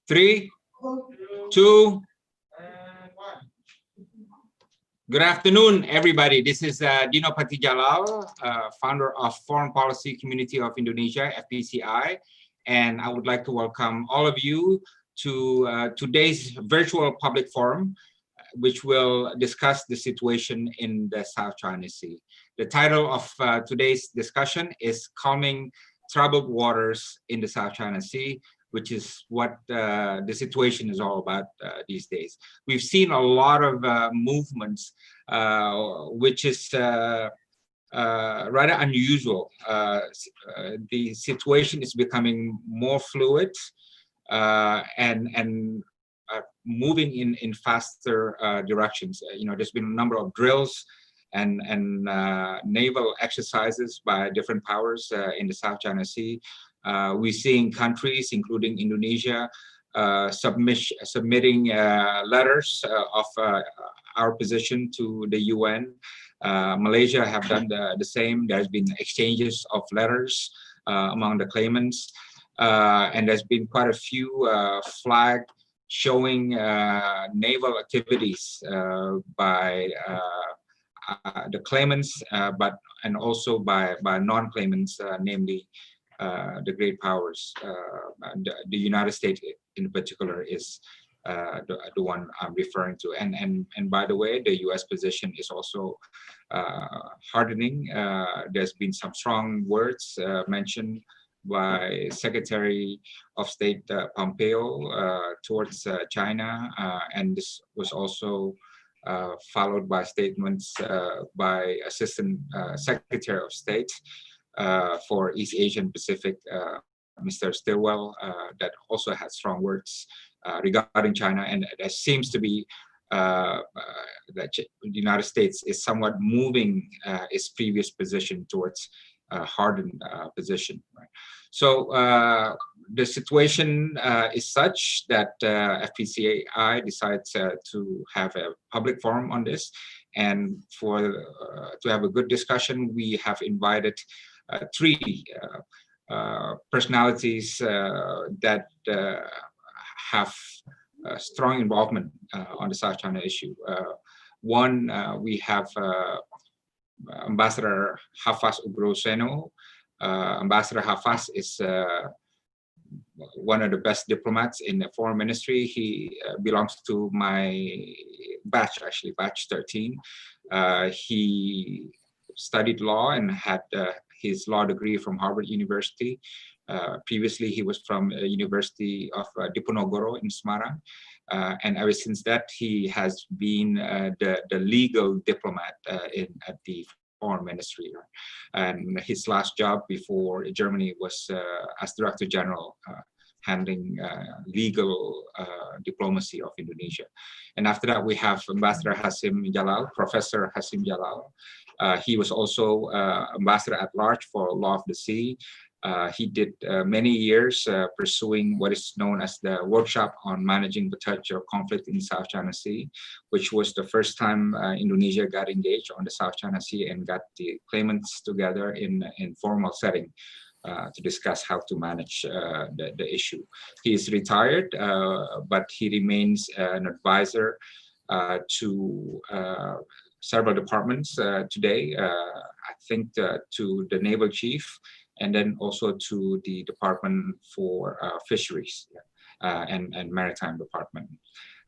Three, two. Good afternoon, everybody. This is Dino Patijalal, founder of Foreign Policy Community of Indonesia, FPCI, and I would like to welcome all of you to today's virtual public forum, which will discuss the situation in the South China Sea. The title of today's discussion is Calming Troubled Waters in the South China Sea, which is what the situation is all about these days. We've seen a lot of movements, which is rather unusual. The situation is becoming more fluid and moving in faster directions. There's been a number of drills and naval exercises by different powers in the South China Sea. We're seeing countries, including Indonesia, submitting letters of our position to the UN. Malaysia have done the same. There's been exchanges of letters among the claimants, and there's been quite a few flag showing naval activities by the claimants, and also by non-claimants, namely the great powers. The United States in particular is the one I'm referring to. And by the way, the US position is also hardening. There's been some strong words mentioned by Secretary of State Pompeo towards China, and this was also followed by statements by Assistant Secretary of State for East Asian Pacific, Mr. Stilwell, that also had strong words regarding China, and there seems to be that the United States is somewhat moving its previous position towards a hardened position. Right? So the situation is such that FPCI decides to have a public forum on this, and to have a good discussion, we have invited three personalities that have strong involvement on the South China issue. One, we have Ambassador Hafaz Ugroseno. Ambassador Hafaz is one of the best diplomats in the foreign ministry. He belongs to my batch, actually, batch 13. He studied law and had his law degree from Harvard University. Previously, he was from University of Diponegoro in Semarang. And ever since that, he has been the legal diplomat at the foreign ministry. And his last job before Germany was as Director General, handling legal diplomacy of Indonesia. And after that, we have Ambassador Hasim Jalal, Professor Hasim Jalal. He was also Ambassador at Large for Law of the Sea. He did many years pursuing what is known as the Workshop on Managing Potential Conflict in South China Sea, which was the first time Indonesia got engaged on the South China Sea and got the claimants together in formal setting to discuss how to manage the issue. He is retired, but he remains an advisor to several departments today. I think to the Naval Chief, and then also to the Department for Fisheries and Maritime Department.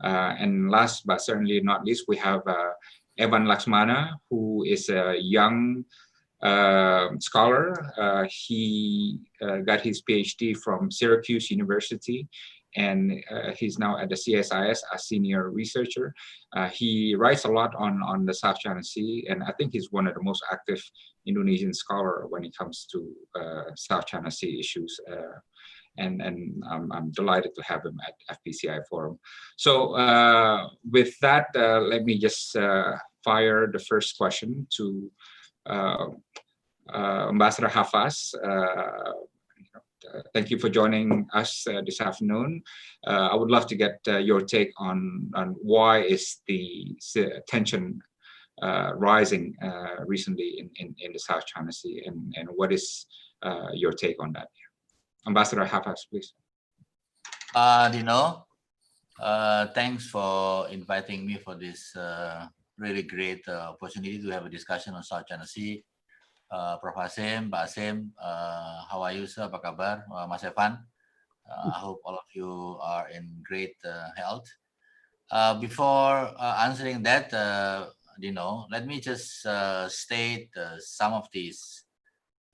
And last but certainly not least, we have Evan Laxmana, who is a young scholar. He got his PhD from Syracuse University, and he's now at the CSIS as senior researcher. He writes a lot on the South China Sea, and I think he's one of the most active Indonesian scholar when it comes to South China Sea issues. And I'm delighted to have him at FPCI Forum. So with that, let me just fire the first question to Ambassador Hafaz. Thank you for joining us this afternoon. I would love to get your take on why is the tension rising recently in the South China Sea, and what is your take on that? Ambassador Hafaz, please. Dino, thanks for inviting me for this really great opportunity to have a discussion on South China Sea. Prof. Hasim, Pak Hasim, how are you, sir? Apa kabar? Mas Evan, I hope all of you are in great health. Before answering that, Dino, let me just state some of these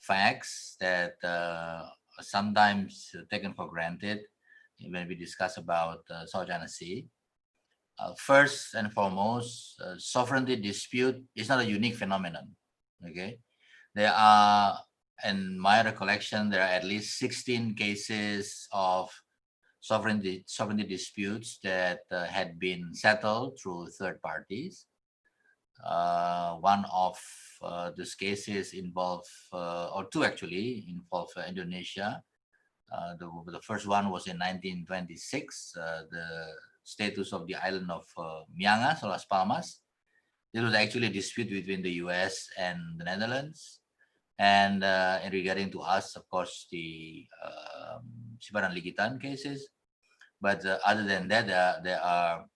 facts that sometimes taken for granted when we discuss about South China Sea. First and foremost, sovereignty dispute is not a unique phenomenon. Okay, there are, in my recollection, there are at least 16 cases of sovereignty disputes that had been settled through third parties. One of these cases involve, or two actually, involve Indonesia. The first one was in 1926, the status of the island of Miangas or Las Palmas. This was actually a dispute between the US and the Netherlands. And in regarding to us, of course, the Siparan Ligitan cases. But other than that, there are a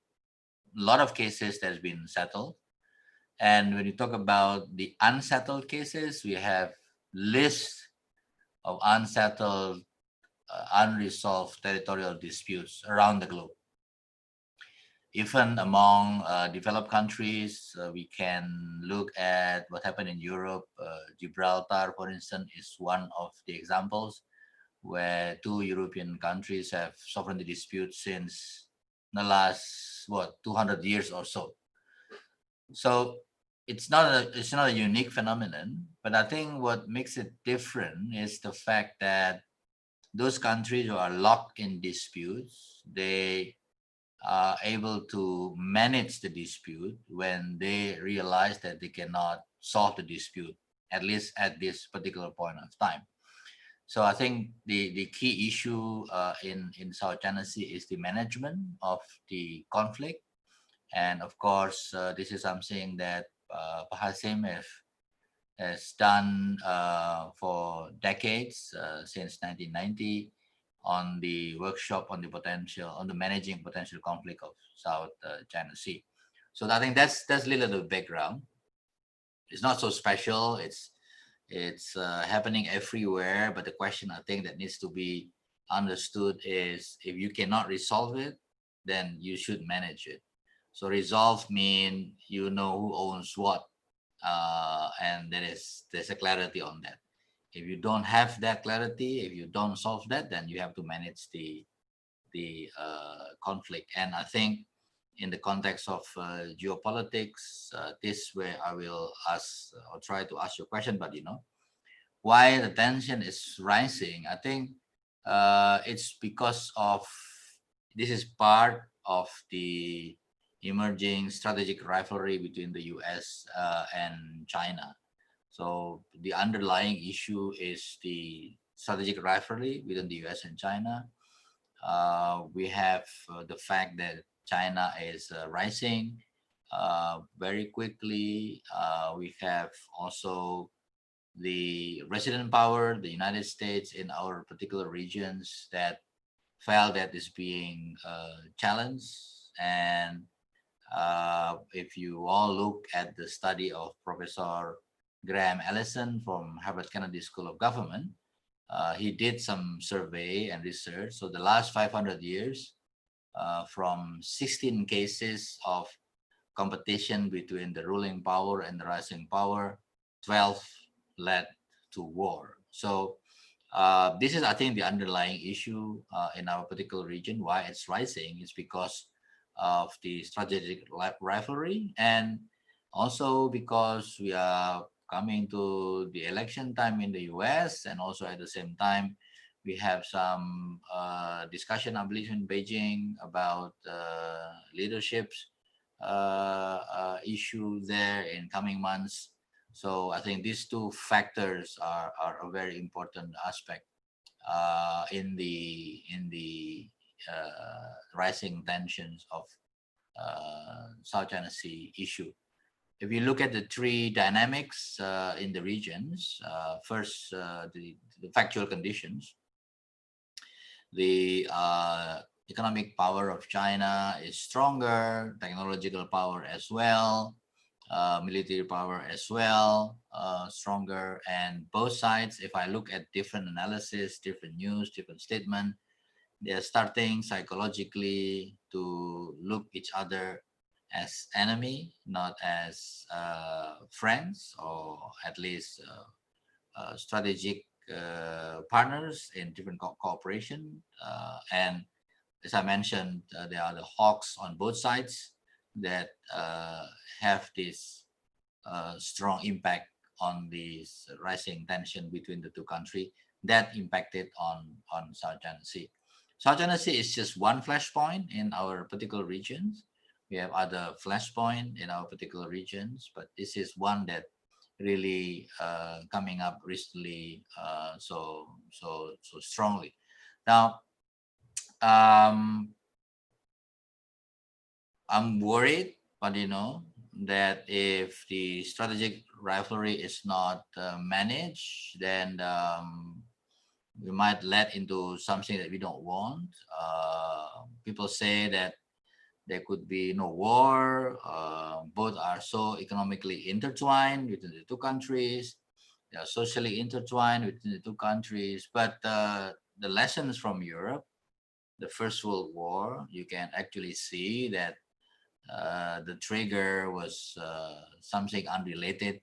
lot of cases that has been settled. And when you talk about the unsettled cases, we have lists of unsettled, unresolved territorial disputes around the globe. Even among developed countries, we can look at what happened in Europe. Gibraltar, for instance, is one of the examples where two European countries have sovereignty disputes since the last 200 years or so. So it's not a unique phenomenon, but I think what makes it different is the fact that those countries who are locked in disputes, they are able to manage the dispute when they realize that they cannot solve the dispute, at least at this particular point of time. So I think the key issue in South China Sea is the management of the conflict. And of course, this is something that Hasim has done for decades, since 1990, on the workshop on the managing potential conflict of South China Sea. So I think that's a little bit of background. It's not so special. It's happening everywhere. But the question I think that needs to be understood is, if you cannot resolve it, then you should manage it. So resolve mean you know who owns what, and there's a clarity on that. If you don't have that clarity, if you don't solve that, then you have to manage the conflict. And I think in the context of geopolitics, this way I will ask or try to ask your question, but why the tension is rising. I think it's because of, this is part of the emerging strategic rivalry between the US and China. So the underlying issue is the strategic rivalry within the US and China. We have the fact that China is rising very quickly. We have also the resident power, the United States in our particular regions, that felt that is being challenged. And if you all look at the study of Professor Graham Allison from Harvard Kennedy School of Government, he did some survey and research. So the last 500 years, from 16 cases of competition between the ruling power and the rising power, 12 led to war. So this is, I think, the underlying issue in our particular region. Why it's rising is because of the strategic rivalry, and also because we are coming to the election time in the US, and also at the same time we have some discussion, I believe, in Beijing about leadership's issue there in coming months. So I think these two factors are a very important aspect in the rising tensions of South China Sea issue. If you look at the three dynamics in the regions, first, the factual conditions, the economic power of China is stronger, technological power as well, military power as well, stronger. And both sides, if I look at different analysis, different news, different statement, they're starting psychologically to look each other as enemy, not as friends, or at least strategic partners in different cooperation. And as I mentioned, there are the hawks on both sides that have this strong impact on this rising tension between the two countries that impacted on South China Sea. South China Sea is just one flashpoint in our particular regions. We have other flashpoint in our particular regions, but this is one that really coming up recently so strongly. Now, I'm worried, but that if the strategic rivalry is not managed, then we might lead into something that we don't want. People say that there could be no war. Both are so economically intertwined within the two countries. They are socially intertwined within the two countries. But the lessons from Europe, the First World War, you can actually see that the trigger was something unrelated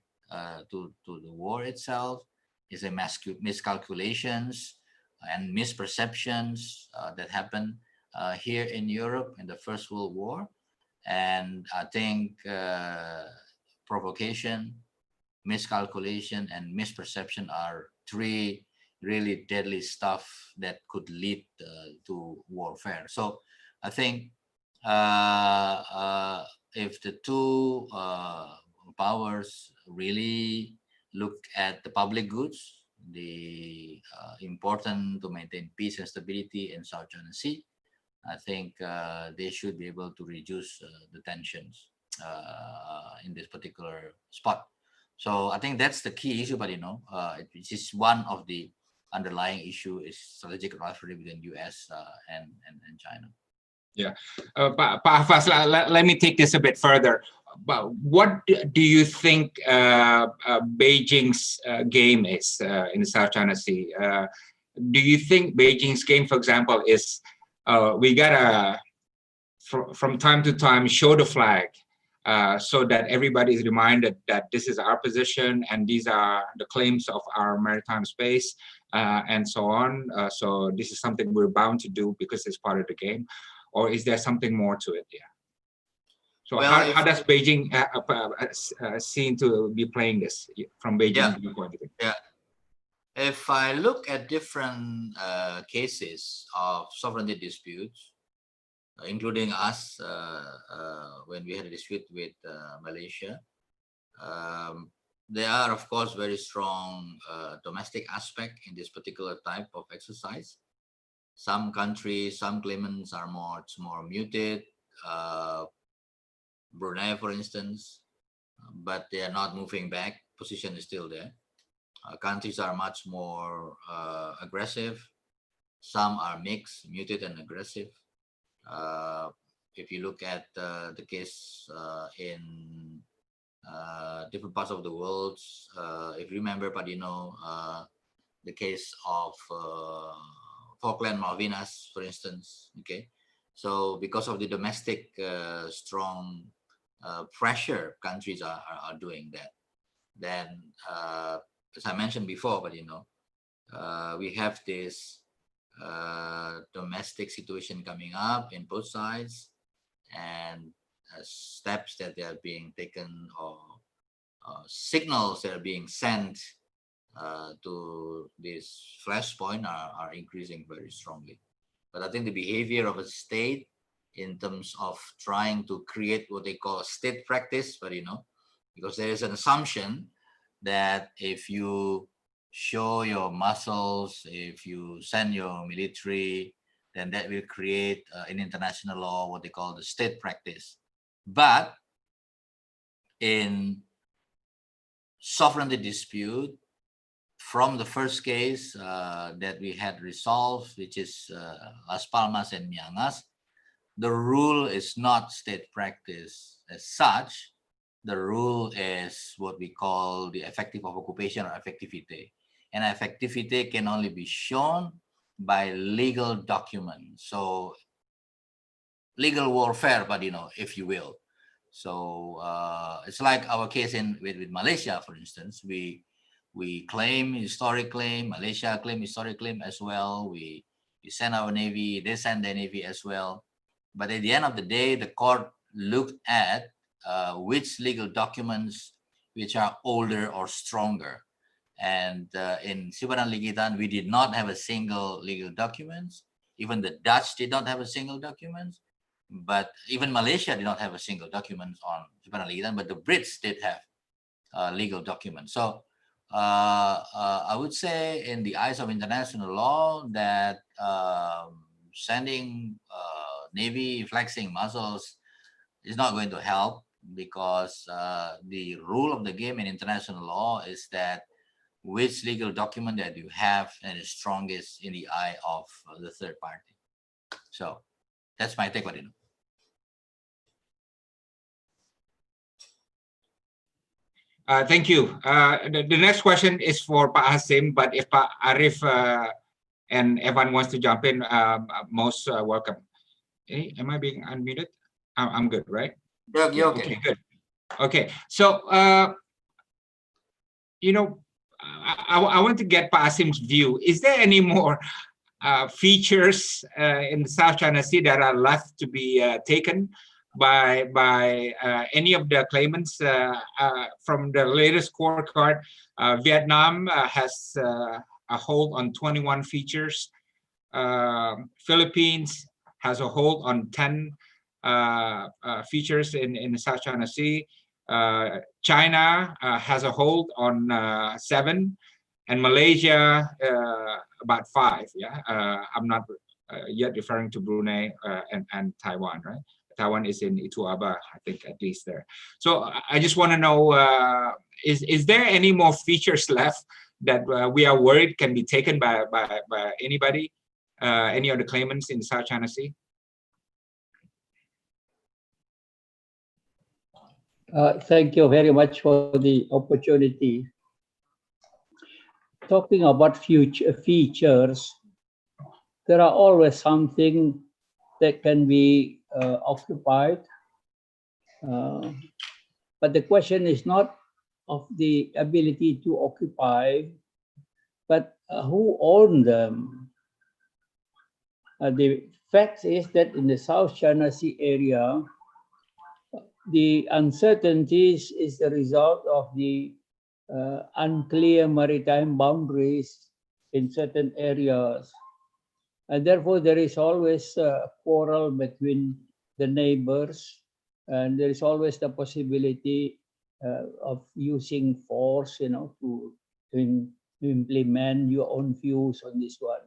to the war itself. It's a miscalculations and misperceptions that happened here in Europe in the First World War. And I think provocation, miscalculation, and misperception are three really deadly stuff that could lead to warfare. So I think if the two powers really look at the public goods, the important to maintain peace and stability in South China Sea, I think they should be able to reduce the tensions in this particular spot. So I think that's the key issue, but it is one of the underlying issue is strategic rivalry between US and China. Yeah, Pa Hafaz, let me take this a bit further. But what do you think Beijing's game is in the South China Sea? Do you think Beijing's game, for example, is we gotta from time to time show the flag so that everybody is reminded that this is our position and these are the claims of our maritime space and so on. So this is something we're bound to do because it's part of the game. Or is there something more to it? Yeah. So well, how does Beijing seem to be playing this from Beijing's point of view? Yeah. If I look at different cases of sovereignty disputes, including us when we had a dispute with Malaysia, there are, of course, very strong domestic aspect in this particular type of exercise. Some countries, some claimants are much more muted. Brunei, for instance, but they are not moving back. Position is still there. Countries are much more aggressive. Some are mixed, muted and aggressive. If you look at the case in different parts of the world, if you remember, but the case of Falkland Malvinas, for instance, okay. So because of the domestic strong pressure, countries are doing that. Then, as I mentioned before, but we have this domestic situation coming up in both sides, and steps that they are being taken or signals that are being sent to this flashpoint are increasing very strongly. But I think the behavior of a state in terms of trying to create what they call state practice, but because there is an assumption that if you show your muscles, if you send your military, then that will create in international law what they call the state practice. But in sovereignty dispute, from the first case that we had resolved, which is Las Palmas and Miangas, the rule is not state practice as such. The rule is what we call the effective of occupation or effectivité. And effectivité can only be shown by legal documents. So legal warfare, but if you will. So it's like our case with Malaysia, for instance. We claim historic claim, Malaysia claim historic claim as well. We send our Navy, they send their Navy as well. But at the end of the day, the court looked at which legal documents which are older or stronger. And in Sibaran Ligitan, we did not have a single legal documents. Even the Dutch did not have a single document. But even Malaysia did not have a single document on Sibaran Ligitan, but the Brits did have legal documents. So I would say in the eyes of international law that sending Navy flexing muscles is not going to help, because the rule of the game in international law is that which legal document that you have and is strongest in the eye of the third party. So that's my take on it. Thank you. The next question is for Pak Hasim, but if Pak Arif and Evan wants to jump in, most welcome. Hey, am I being unmuted? I'm good, right? Yeah, okay. Okay, good. Okay, so I want to get Pa Hasim's view. Is there any more features in the South China Sea that are left to be taken by any of the claimants from the latest scorecard? Vietnam has a hold on 21 features. Philippines has a hold on 10 features in the South China Sea. China has a hold on 7, and Malaysia about 5. Yeah, I'm not yet referring to Brunei and Taiwan, right? Taiwan is in Ituaba, I think, at least there. So I just want to know, is there any more features left that we are worried can be taken by anybody, any of the claimants in the South China Sea? Thank you very much for the opportunity. Talking about future features, there are always something that can be occupied. But the question is not of the ability to occupy, but who owns them. The fact is that in the South China Sea area, the uncertainties is the result of the unclear maritime boundaries in certain areas. And therefore, there is always a quarrel between the neighbors, and there is always the possibility of using force, to implement your own views on this one.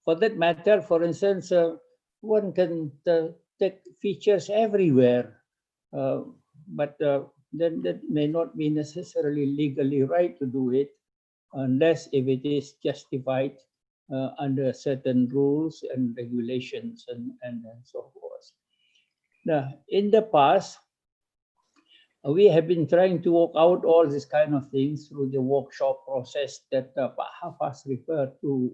For that matter, for instance, one can take features everywhere, but then that may not be necessarily legally right to do it, unless if it is justified under certain rules and regulations and so forth. Now, in the past, we have been trying to work out all these kind of things through the workshop process that Pak Hafaz referred to.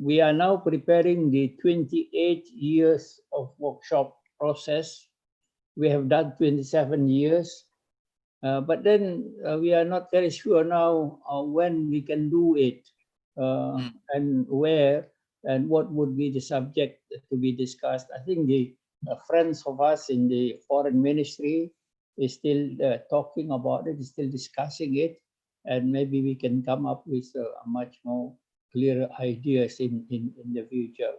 We are now preparing the 28 years of workshop process. We have done 27 years, but then we are not very sure now when we can do it and where and what would be the subject to be discussed. I think the friends of us in the foreign ministry is still talking about it, is still discussing it, and maybe we can come up with a much more clearer ideas in the future.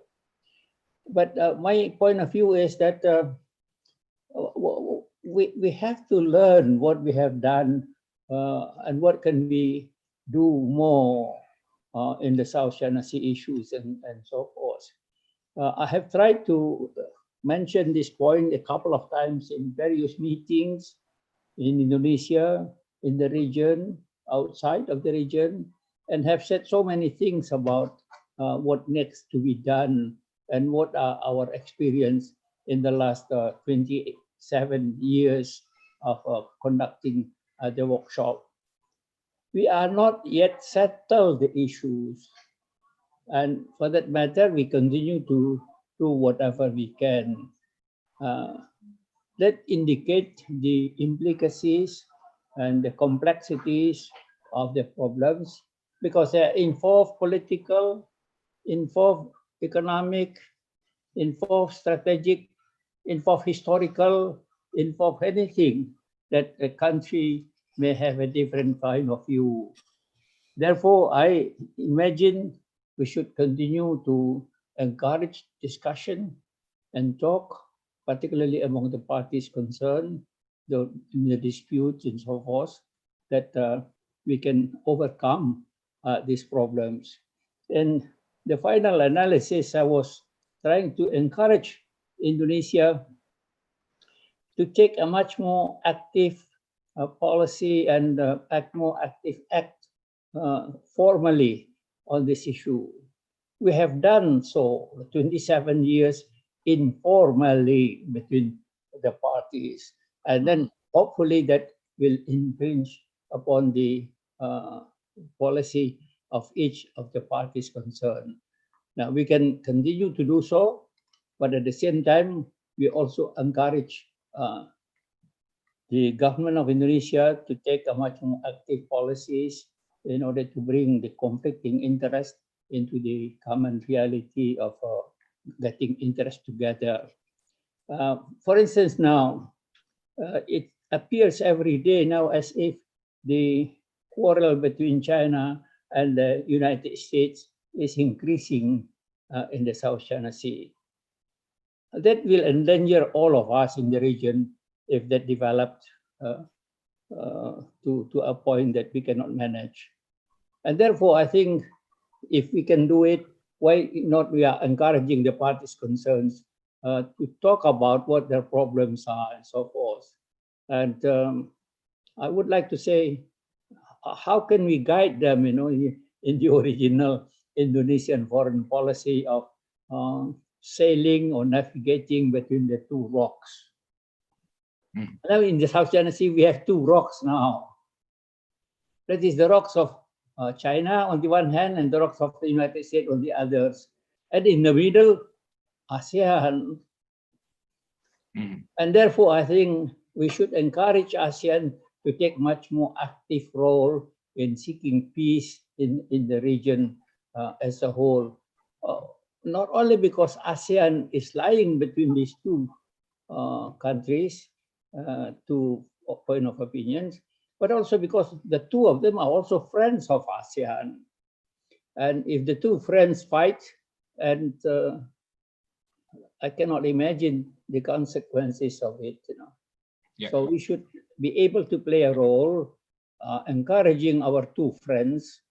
But my point of view is that we have to learn what we have done and what can we do more in the South China Sea issues and so forth. I have tried to mention this point a couple of times in various meetings in Indonesia, in the region, outside of the region, and have said so many things about what needs to be done and what are our experience in the last 27 years of conducting the workshop. We are not yet settled the issues. And for that matter, we continue to do whatever we can. That indicate the implications and the complexities of the problems, because they involve political, involve economic, involve strategic, involve historical, involve anything that a country may have a different kind of view. Therefore, I imagine we should continue to encourage discussion and talk, particularly among the parties concerned, in the disputes and so forth, that we can overcome these problems. And the final analysis, I was trying to encourage Indonesia to take a much more active policy and more active act formally on this issue. We have done so 27 years informally between the parties, and then hopefully that will impinge upon the policy of each of the parties concerned. Now we can continue to do so, but at the same time, we also encourage the government of Indonesia to take a much more active policies in order to bring the conflicting interest into the common reality of getting interest together. For instance, now, it appears every day now as if the quarrel between China and the United States is increasing in the South China Sea. That will endanger all of us in the region if that developed to a point that we cannot manage. And therefore, I think if we can do it, why not we are encouraging the parties concerned to talk about what their problems are and so forth. And I would like to say, how can we guide them, in the original Indonesian foreign policy of sailing or navigating between the two rocks? Now in the South China Sea, we have two rocks now. That is the rocks of China on the one hand and the rocks of the United States on the others. And in the middle, ASEAN. And therefore, I think we should encourage ASEAN to take much more active role in seeking peace in the region as a whole. Not only because ASEAN is lying between these two countries, two point of opinions, but also because the two of them are also friends of ASEAN. And if the two friends fight, and I cannot imagine the consequences of it, Yeah. So we should be able to play a role encouraging our two friends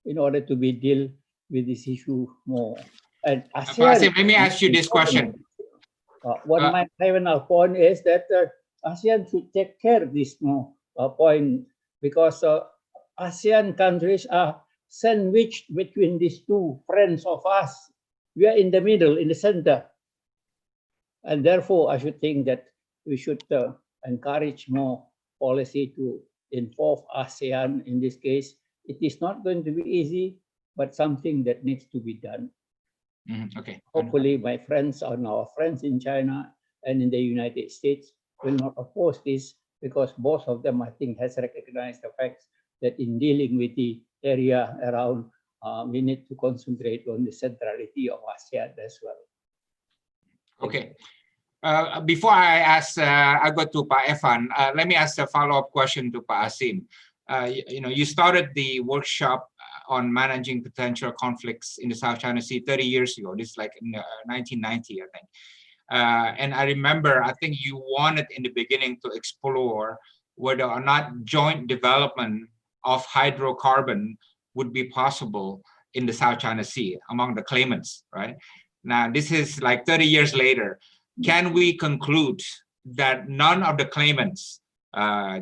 in order to deal with this issue more. And Hasim, let me ask you this question. My final point is that ASEAN should take care of this point, because ASEAN countries are sandwiched between these two friends of us. We are in the middle, in the center. And therefore, I should think that we should encourage more policy to involve ASEAN in this case. It is not going to be easy, but something that needs to be done. Okay. Hopefully, my friends and our friends in China and in the United States will not oppose this, because both of them, I think, has recognized the fact that in dealing with the area around, we need to concentrate on the centrality of ASEAN as well. Okay. Before I ask, I go to Pa Evan. Let me ask a follow-up question to Pa Hasim. You started the workshop on managing potential conflicts in the South China Sea 30 years ago. This is like in 1990, I think. And I remember, I think you wanted in the beginning to explore whether or not joint development of hydrocarbon would be possible in the South China Sea among the claimants, right? Now, this is like 30 years later. Can we conclude that none of the claimants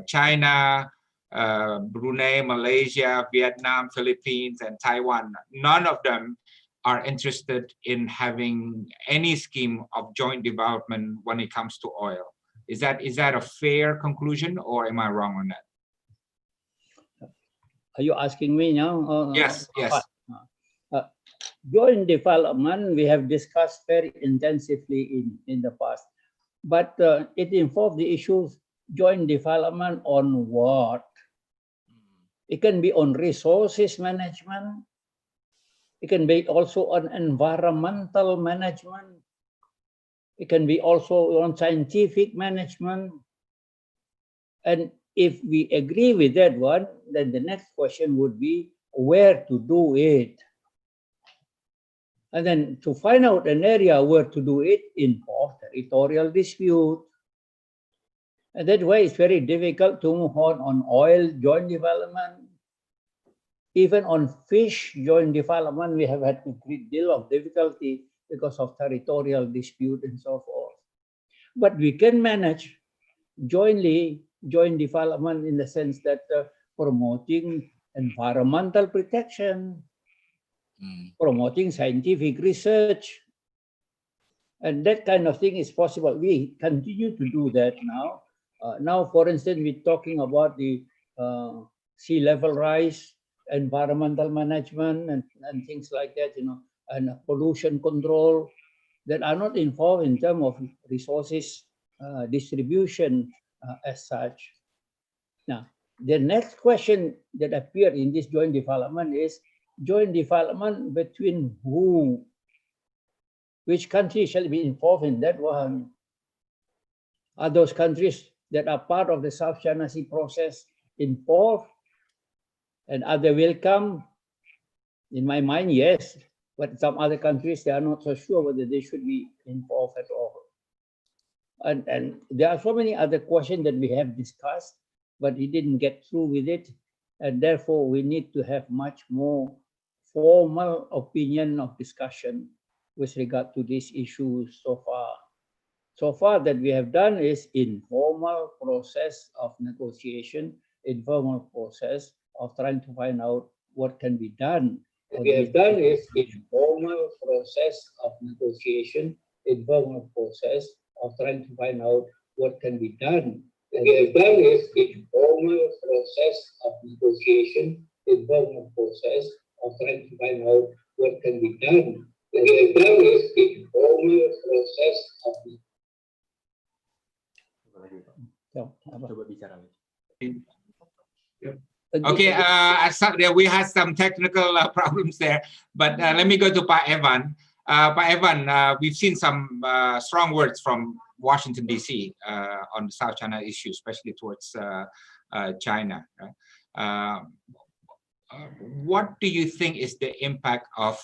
China, Brunei, Malaysia, Vietnam, Philippines, and Taiwan, none of them are interested in having any scheme of joint development when it comes to oil. Is that a fair conclusion, or am I wrong on that? Are you asking me now? Yes, yes. Joint development, we have discussed very intensively in the past, but it involves the issues joint development on what? It can be on resources management. It can be also on environmental management. It can be also on scientific management. And if we agree with that one, then the next question would be where to do it. And then to find out an area where to do it involves territorial dispute. And that way it's very difficult to move on oil joint development. Even on fish joint development, we have had a great deal of difficulty because of territorial dispute and so forth. But we can manage joint development in the sense that promoting environmental protection, promoting scientific research, and that kind of thing is possible. We continue to do that now. Now, for instance, we're talking about the sea level rise, environmental management, and things like that, and pollution control that are not involved in terms of resources distribution as such. Now, the next question that appeared in this joint development is joint development between who? Which country shall be involved in that one? Are those countries that are part of the South China Sea process involved? And are they welcome? In my mind, yes. But some other countries, they are not so sure whether they should be involved at all. And there are so many other questions that we have discussed, but we didn't get through with it. And therefore, we need to have much more formal opinion of discussion with regard to these issues so far. So far that we have done is informal process of negotiation, informal process of trying to find out what can be done. What we have done is informal process of negotiation, informal process of trying to find out what can be done. What we have done is informal process of negotiation, informal process of trying to find out what can be done. What we have done is informal process of Okay, we had some technical problems there, but let me go to Pa Evan. Pa Evan, we've seen some strong words from Washington, D.C. On the South China issue, especially towards China. What do you think is the impact of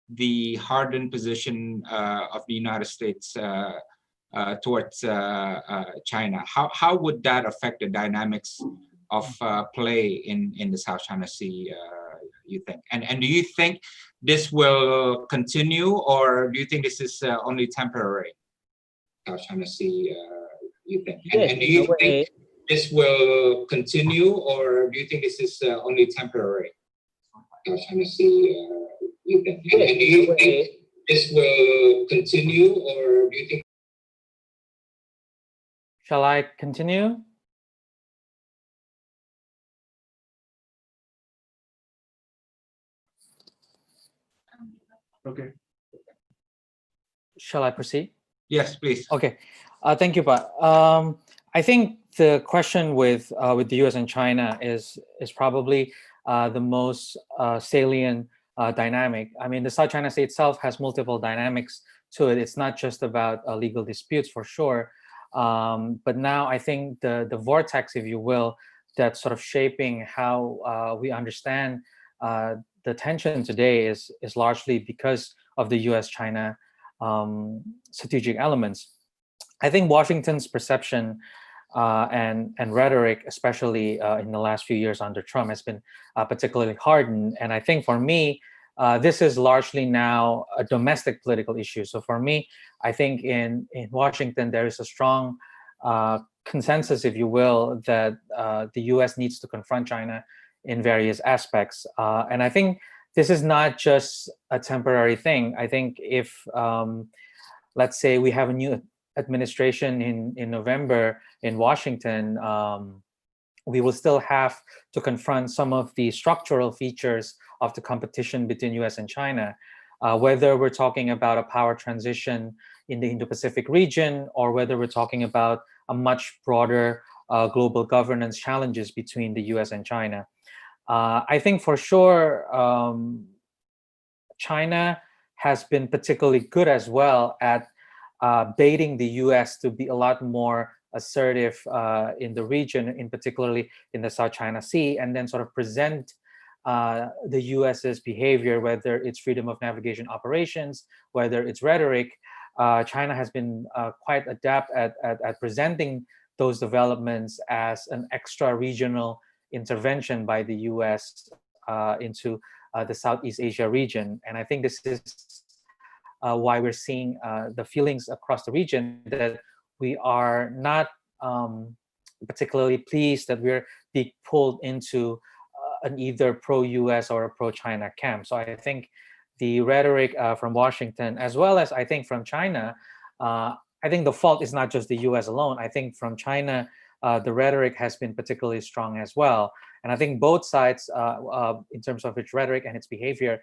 the hardened position of the United States towards China? How would that affect the dynamics of play in the South China Sea, you think? And do you think this will continue, or do you think this is only temporary? South China Sea, you think? And do you think this will continue, or do you think this is only temporary? South China Sea, you think? And do you think this will continue, or do you think? Shall I continue? Okay. Shall I proceed? Yes, please. Okay. Thank you, Pa. I think the question with the U.S. and China is probably the most salient dynamic. I mean, the South China Sea itself has multiple dynamics to it. It's not just about legal disputes, for sure. But now I think the vortex, if you will, that's sort of shaping how we understand the tension today is largely because of the U.S.-China strategic elements. I think Washington's perception and rhetoric, especially in the last few years under Trump, has been particularly hardened. And I think for me, this is largely now a domestic political issue. So for me, I think in Washington, there is a strong consensus, if you will, that the US needs to confront China in various aspects. And I think this is not just a temporary thing. I think if, let's say, we have a new administration in November in Washington, we will still have to confront some of the structural features of the competition between US and China, whether we're talking about a power transition in the Indo-Pacific region, or whether we're talking about a much broader global governance challenges between the US and China. I think for sure, China has been particularly good as well at baiting the US to be a lot more assertive in the region, in particularly in the South China Sea, and then sort of present the US's behavior, whether it's freedom of navigation operations, whether it's rhetoric. China has been quite adept at presenting those developments as an extra regional intervention by the US into the Southeast Asia region. And I think this is why we're seeing the feelings across the region that we are not particularly pleased that we're being pulled into an either pro-US or a pro-China camp. So I think the rhetoric from Washington, as well as I think from China, I think the fault is not just the US alone. I think from China, the rhetoric has been particularly strong as well. And I think both sides, in terms of its rhetoric and its behavior,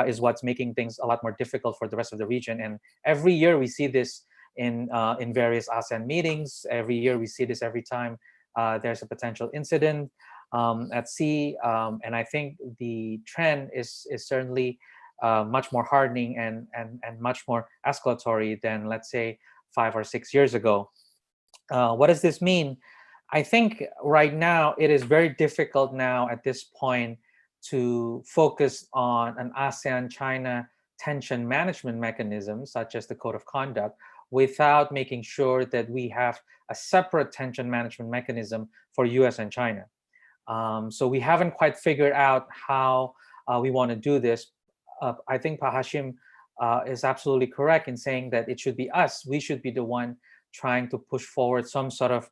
is what's making things a lot more difficult for the rest of the region. And every year we see this in various ASEAN meetings. Every year we see this every time there's a potential incident at sea. And I think the trend is certainly much more hardening and much more escalatory than, let's say, 5 or 6 years ago. What does this mean? I think right now it is very difficult now at this point to focus on an ASEAN-China tension management mechanism, such as the Code of Conduct, without making sure that we have a separate tension management mechanism for US and China. So we haven't quite figured out how we want to do this. I think Pa Hasim is absolutely correct in saying that it should be us. We should be the one trying to push forward some sort of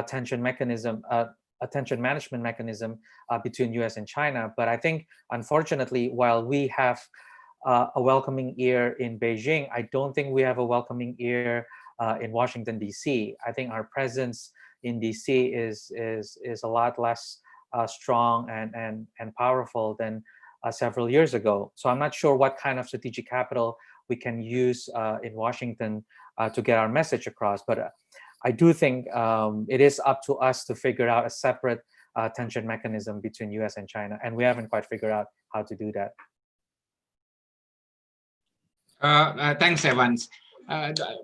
tension mechanism, a tension management mechanism between US and China. But I think, unfortunately, while we have a welcoming ear in Beijing, I don't think we have a welcoming ear in Washington, D.C. I think our presence in D.C. is a lot less strong and powerful than several years ago. So I'm not sure what kind of strategic capital we can use in Washington to get our message across. But I do think it is up to us to figure out a separate tension mechanism between US and China. And we haven't quite figured out how to do that. Thanks, Evans.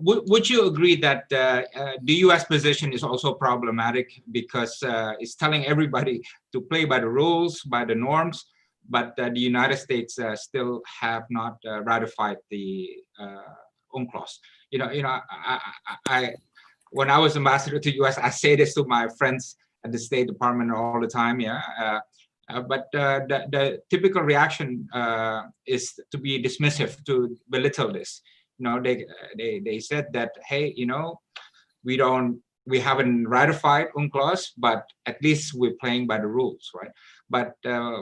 Would you agree that the US position is also problematic because it's telling everybody to play by the rules, by the norms, but the United States still have not ratified the UNCLOS? When I was ambassador to US, I say this to my friends at the State Department all the time. But the typical reaction is to be dismissive, to belittle this. They said that, hey, we haven't ratified UNCLOS, but at least we're playing by the rules, right? But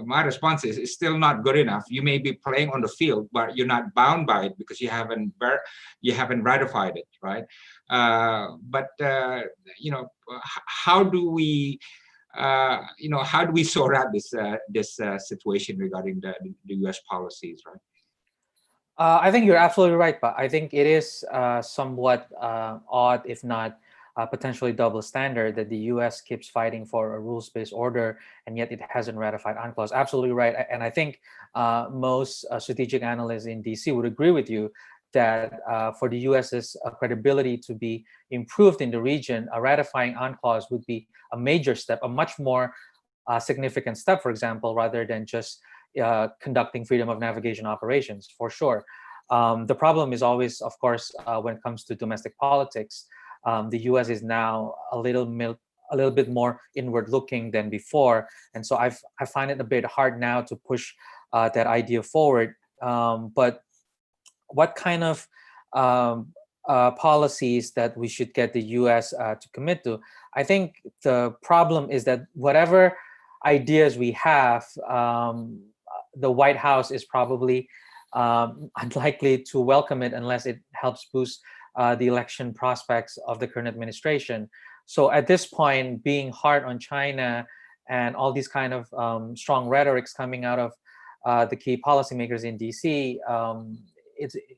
my response is, it's still not good enough. You may be playing on the field, but you're not bound by it because you haven't ratified it, right? But how do we sort out this situation regarding the U.S. policies, right? I think you're absolutely right, but I think it is somewhat odd, if not potentially double standard, that the U.S. keeps fighting for a rules-based order, and yet it hasn't ratified UNCLOS. Absolutely right, and I think most strategic analysts in D.C. would agree with you that for the U.S.'s credibility to be improved in the region, ratifying UNCLOS would be a major step, a much more significant step, for example, rather than just conducting freedom of navigation operations, for sure. The problem is always, of course, when it comes to domestic politics. The U.S. is now a little bit more inward-looking than before, and so I find it a bit hard now to push that idea forward. But what kind of policies that we should get the US to commit to. I think the problem is that whatever ideas we have, the White House is probably unlikely to welcome it unless it helps boost the election prospects of the current administration. So at this point, being hard on China and all these kind of strong rhetorics coming out of the key policymakers in DC,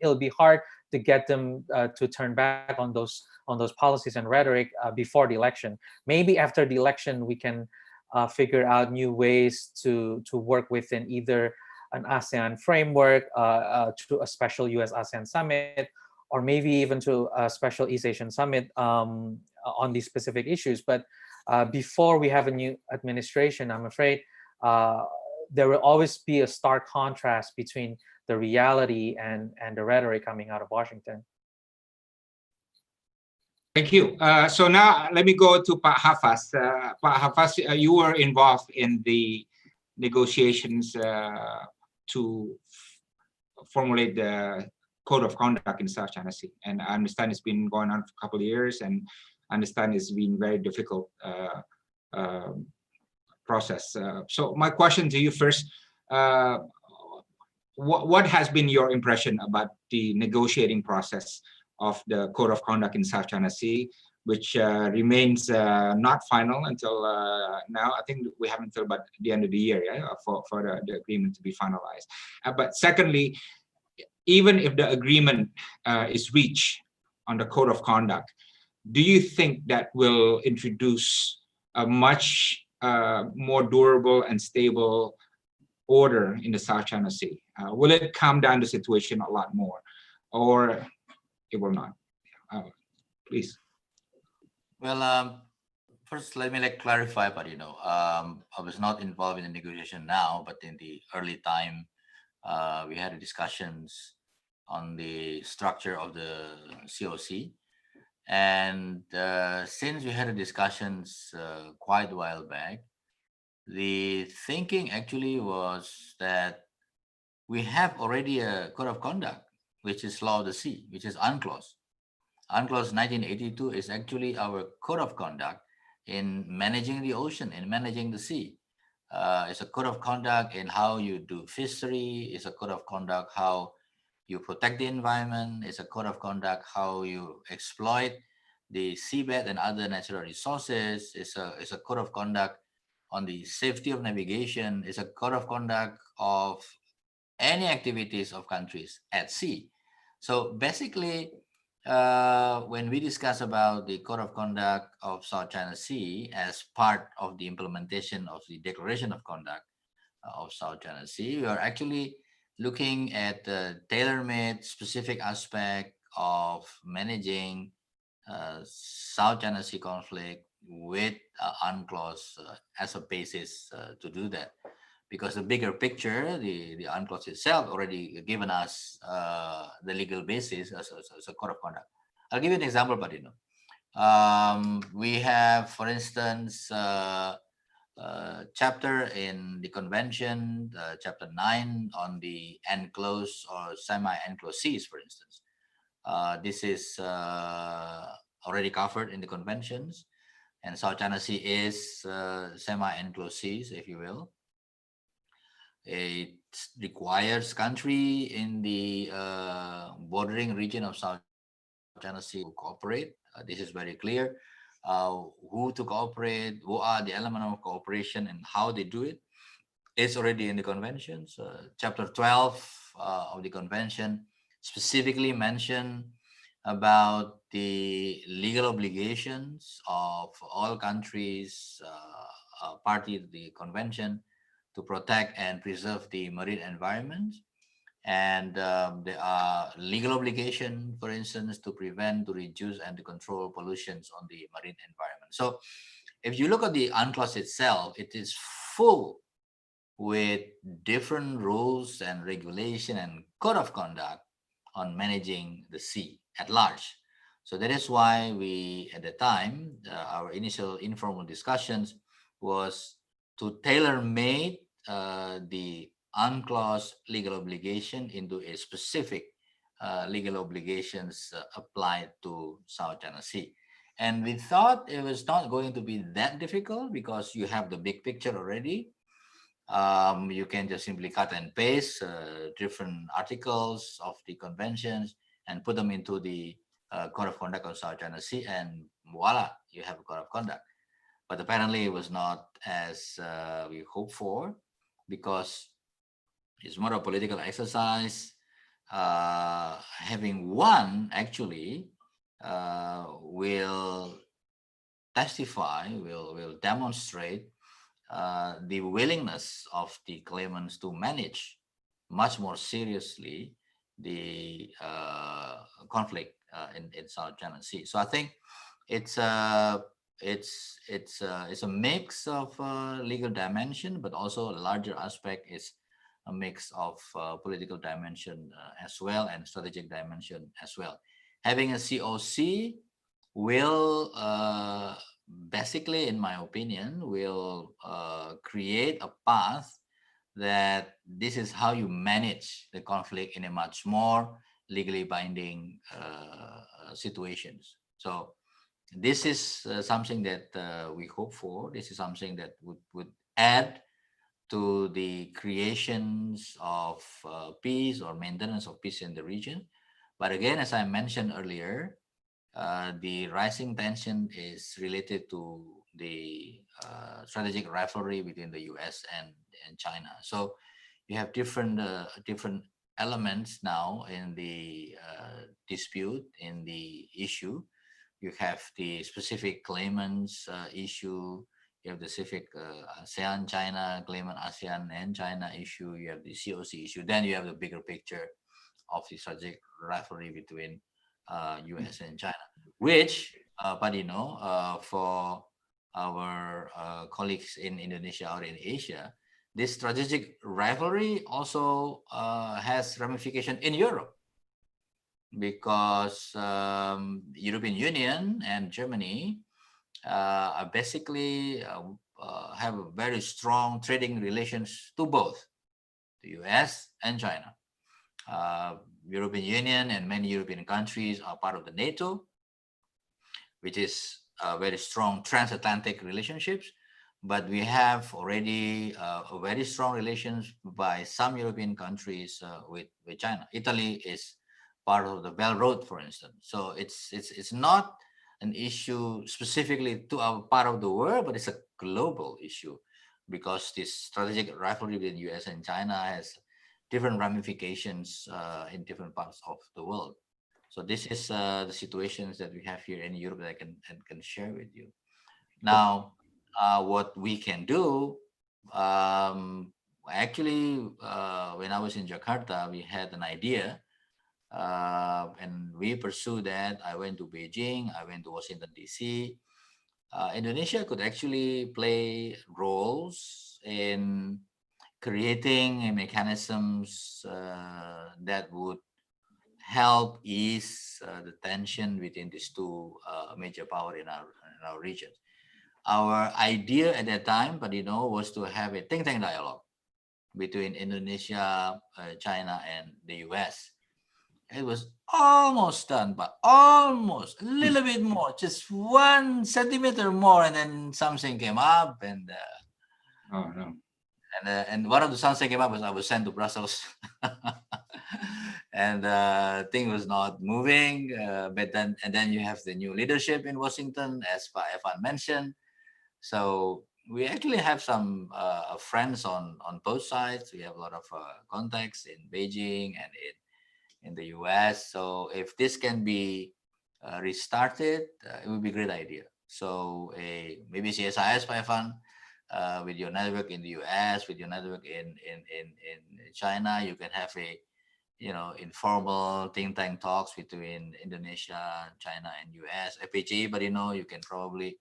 it'll be hard to get them to turn back on those policies and rhetoric before the election. Maybe after the election, we can figure out new ways to work within either an ASEAN framework, to a special US-ASEAN summit, or maybe even to a special East Asian summit on these specific issues. But before we have a new administration, I'm afraid there will always be a stark contrast between the reality and the rhetoric coming out of Washington. Thank you. So now let me go to Pak Hafaz. Pak Hafaz, you were involved in the negotiations to formulate the code of conduct in South China Sea, and I understand it's been going on for a couple of years, and I understand it's been very difficult process. So my question to you first, what has been your impression about the negotiating process of the Code of Conduct in South China Sea, which remains not final until now? I think we have until about the end of the year, yeah, for the agreement to be finalized. But secondly, even if the agreement is reached on the Code of Conduct, do you think that will introduce a much more durable and stable order in the South China Sea? Will it calm down the situation a lot more, or it will not? Please. Well, first let me clarify, but I was not involved in the negotiation now, but in the early time, we had discussions on the structure of the COC. And since we had discussions quite a while back, the thinking actually was that we have already a code of conduct, which is law of the sea, which is UNCLOS. UNCLOS 1982 is actually our code of conduct in managing the ocean, in managing the sea. It's a code of conduct in how you do fishery. It's a code of conduct how you protect the environment. It's a code of conduct how you exploit the seabed and other natural resources. It's a code of conduct on the safety of navigation. It's a code of conduct of any activities of countries at sea. So basically, when we discuss about the code of conduct of South China Sea as part of the implementation of the Declaration of Conduct of South China Sea, we are actually looking at the tailor-made specific aspect of managing South China Sea conflict with UNCLOS as a basis to do that. Because the bigger picture, the UNCLOS itself already given us the legal basis as a code of conduct. I'll give you an example, but we have, for instance, chapter in the convention, chapter 9 on the enclosed or semi-enclosed seas, for instance. This is already covered in the conventions, and South China Sea is semi-enclosed seas, if you will. It requires country in the bordering region of South China Sea to cooperate. This is very clear. Who to cooperate, who are the element of cooperation, and how they do it. It's already in the conventions. Chapter 12 of the convention specifically mention about the legal obligations of all countries party to the convention to protect and preserve the marine environment. And there are legal obligations, for instance, to prevent, to reduce, and to control pollutions on the marine environment. So if you look at the UNCLOS itself, it is full with different rules and regulation and code of conduct on managing the sea at large. So that is why we, at the time, our initial informal discussions was to tailor-made the UNCLOS legal obligation into a specific legal obligations applied to South China Sea. And we thought it was not going to be that difficult because you have the big picture already. You can just simply cut and paste different articles of the conventions and put them into the Code of Conduct of South China Sea, and voila, you have a Code of Conduct. But apparently it was not as we hoped for, because it's more a political exercise. Having won actually will testify, will demonstrate the willingness of the claimants to manage much more seriously the conflict in South China Sea. So I think it's a mix of legal dimension, but also a larger aspect is a mix of political dimension as well, and strategic dimension as well. Having a COC will basically, in my opinion, will create a path that this is how you manage the conflict in a much more legally binding situations. So this is something that we hope for. This is something that would add to the creations of peace or maintenance of peace in the region. But again, as I mentioned earlier, the rising tension is related to the strategic rivalry between the US and China. So you have different elements now in the dispute, in the issue. You have the specific claimants issue. You have the specific ASEAN China claimant, ASEAN and China issue. You have the COC issue. Then you have the bigger picture of the strategic rivalry between US and China, which, but for our colleagues in Indonesia or in Asia, this strategic rivalry also has ramification in Europe, because European Union and Germany are basically have a very strong trading relations to both the US and China. European Union and many European countries are part of the NATO, which is very strong transatlantic relationships. But we have already a very strong relations by some European countries with China. Italy is part of the Belt Road, for instance. So it's not an issue specifically to our part of the world, but it's a global issue, because this strategic rivalry between US and China has different ramifications in different parts of the world. So this is the situations that we have here in Europe that I can share with you. Now, what we can do, actually, when I was in Jakarta, we had an idea, and we pursued that. I went to Beijing, I went to Washington, DC. Indonesia could actually play roles in creating mechanisms that would help ease the tension between these two major powers in our region. Our idea at that time, but was to have a think tank dialogue between Indonesia, China, and the US. It was almost done, but almost a little bit more, just 1 centimeter more, and then something came up, and oh no. And one of the something came up was I was sent to Brussels, and thing was not moving. But then you have the new leadership in Washington, as Evan mentioned. So we actually have some friends on both sides. We have a lot of contacts in Beijing and in the US. So if this can be restarted, it would be a great idea. So maybe CSIS, Evan, with your network in the US, with your network in China, you can have a informal think tank talks between Indonesia, China, and US, FPCI. But you can probably,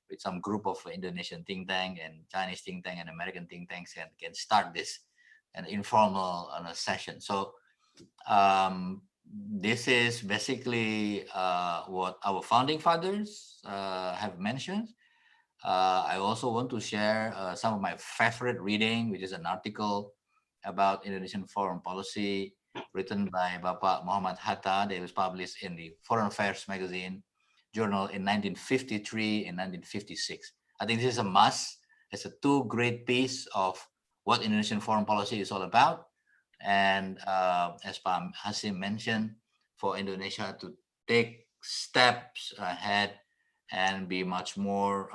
with some group of Indonesian think tank and Chinese think tank and American think tanks, can start this an informal session. So this is basically what our founding fathers have mentioned. I also want to share some of my favorite reading, which is an article about Indonesian foreign policy written by Bapak Muhammad Hatta. That was published in the Foreign Affairs magazine journal in 1953 and 1956. I think this is a must. It's a two great piece of what Indonesian foreign policy is all about. And as Pak Hasim mentioned, for Indonesia to take steps ahead and be much more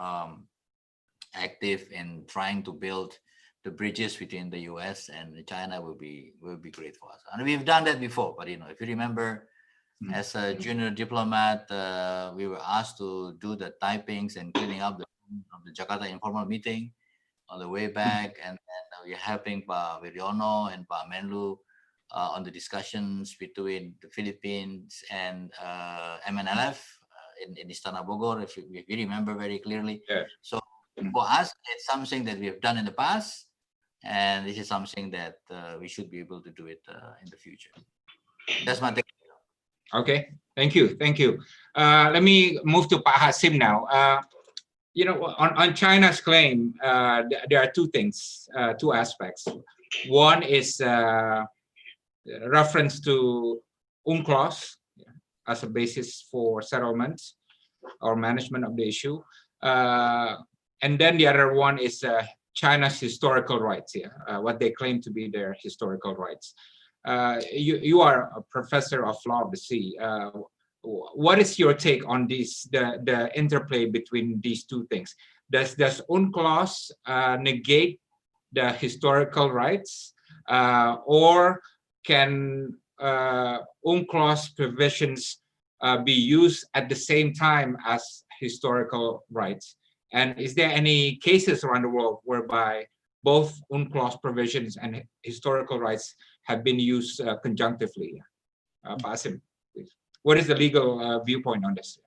active in trying to build the bridges between the US and China will be great for us. And we've done that before, but if you remember, as a junior diplomat, we were asked to do the typings and cleaning up the Jakarta informal meeting on the way back, and we're helping Pak Wiryono and Pak Menlu on the discussions between the Philippines and MNLF in Istana Bogor, if you remember very clearly. Yes. So for us, it's something that we have done in the past, and this is something that we should be able to do it in the future. That's my take. Okay, thank you. Let me move to Pak Hasim now. On China's claim, there are two things, two aspects. One is reference to UNCLOS as a basis for settlement or management of the issue. And then the other one is China's historical rights, what they claim to be their historical rights. You are a professor of law of the sea. What is your take on this, the interplay between these two things? Does UNCLOS negate the historical rights, or can UNCLOS provisions be used at the same time as historical rights? And is there any cases around the world whereby both UNCLOS provisions and historical rights have been used conjunctively? Hasim, please. What is the legal viewpoint on this?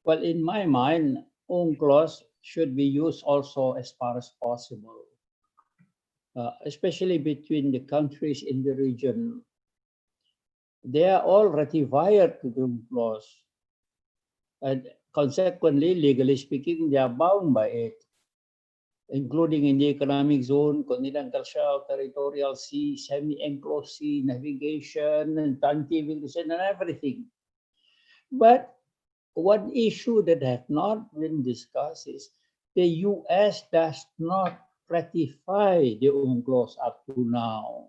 Well, in my mind, UNCLOS should be used also as far as possible, especially between the countries in the region. They are all ratified to the UNCLOS, and consequently, legally speaking, they are bound by it, including in the economic zone, continental shelf, territorial sea, semi-enclosed sea, navigation, and timetable and everything. But one issue that has not been discussed is the US does not ratify the UNCLOS up to now.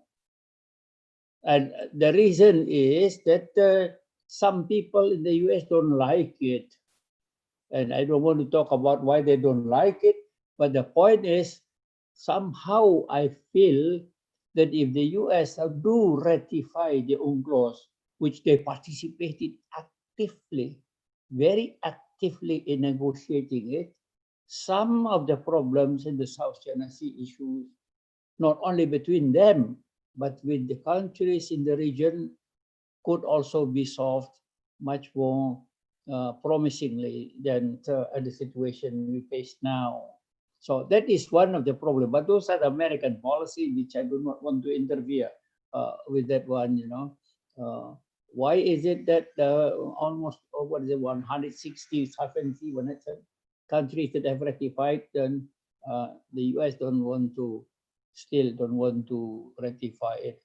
And the reason is that some people in the US don't like it. And I don't want to talk about why they don't like it, but the point is, somehow I feel that if the US do ratify the UNCLOS, which they participated actively, very actively in negotiating it, some of the problems in the South China Sea issues, not only between them, but with the countries in the region, could also be solved much more promisingly than the situation we face now. So that is one of the problems. But those are the American policy, which I do not want to interfere with that one, why is it that almost 160, 70 countries that have ratified, then the US still don't want to ratify it?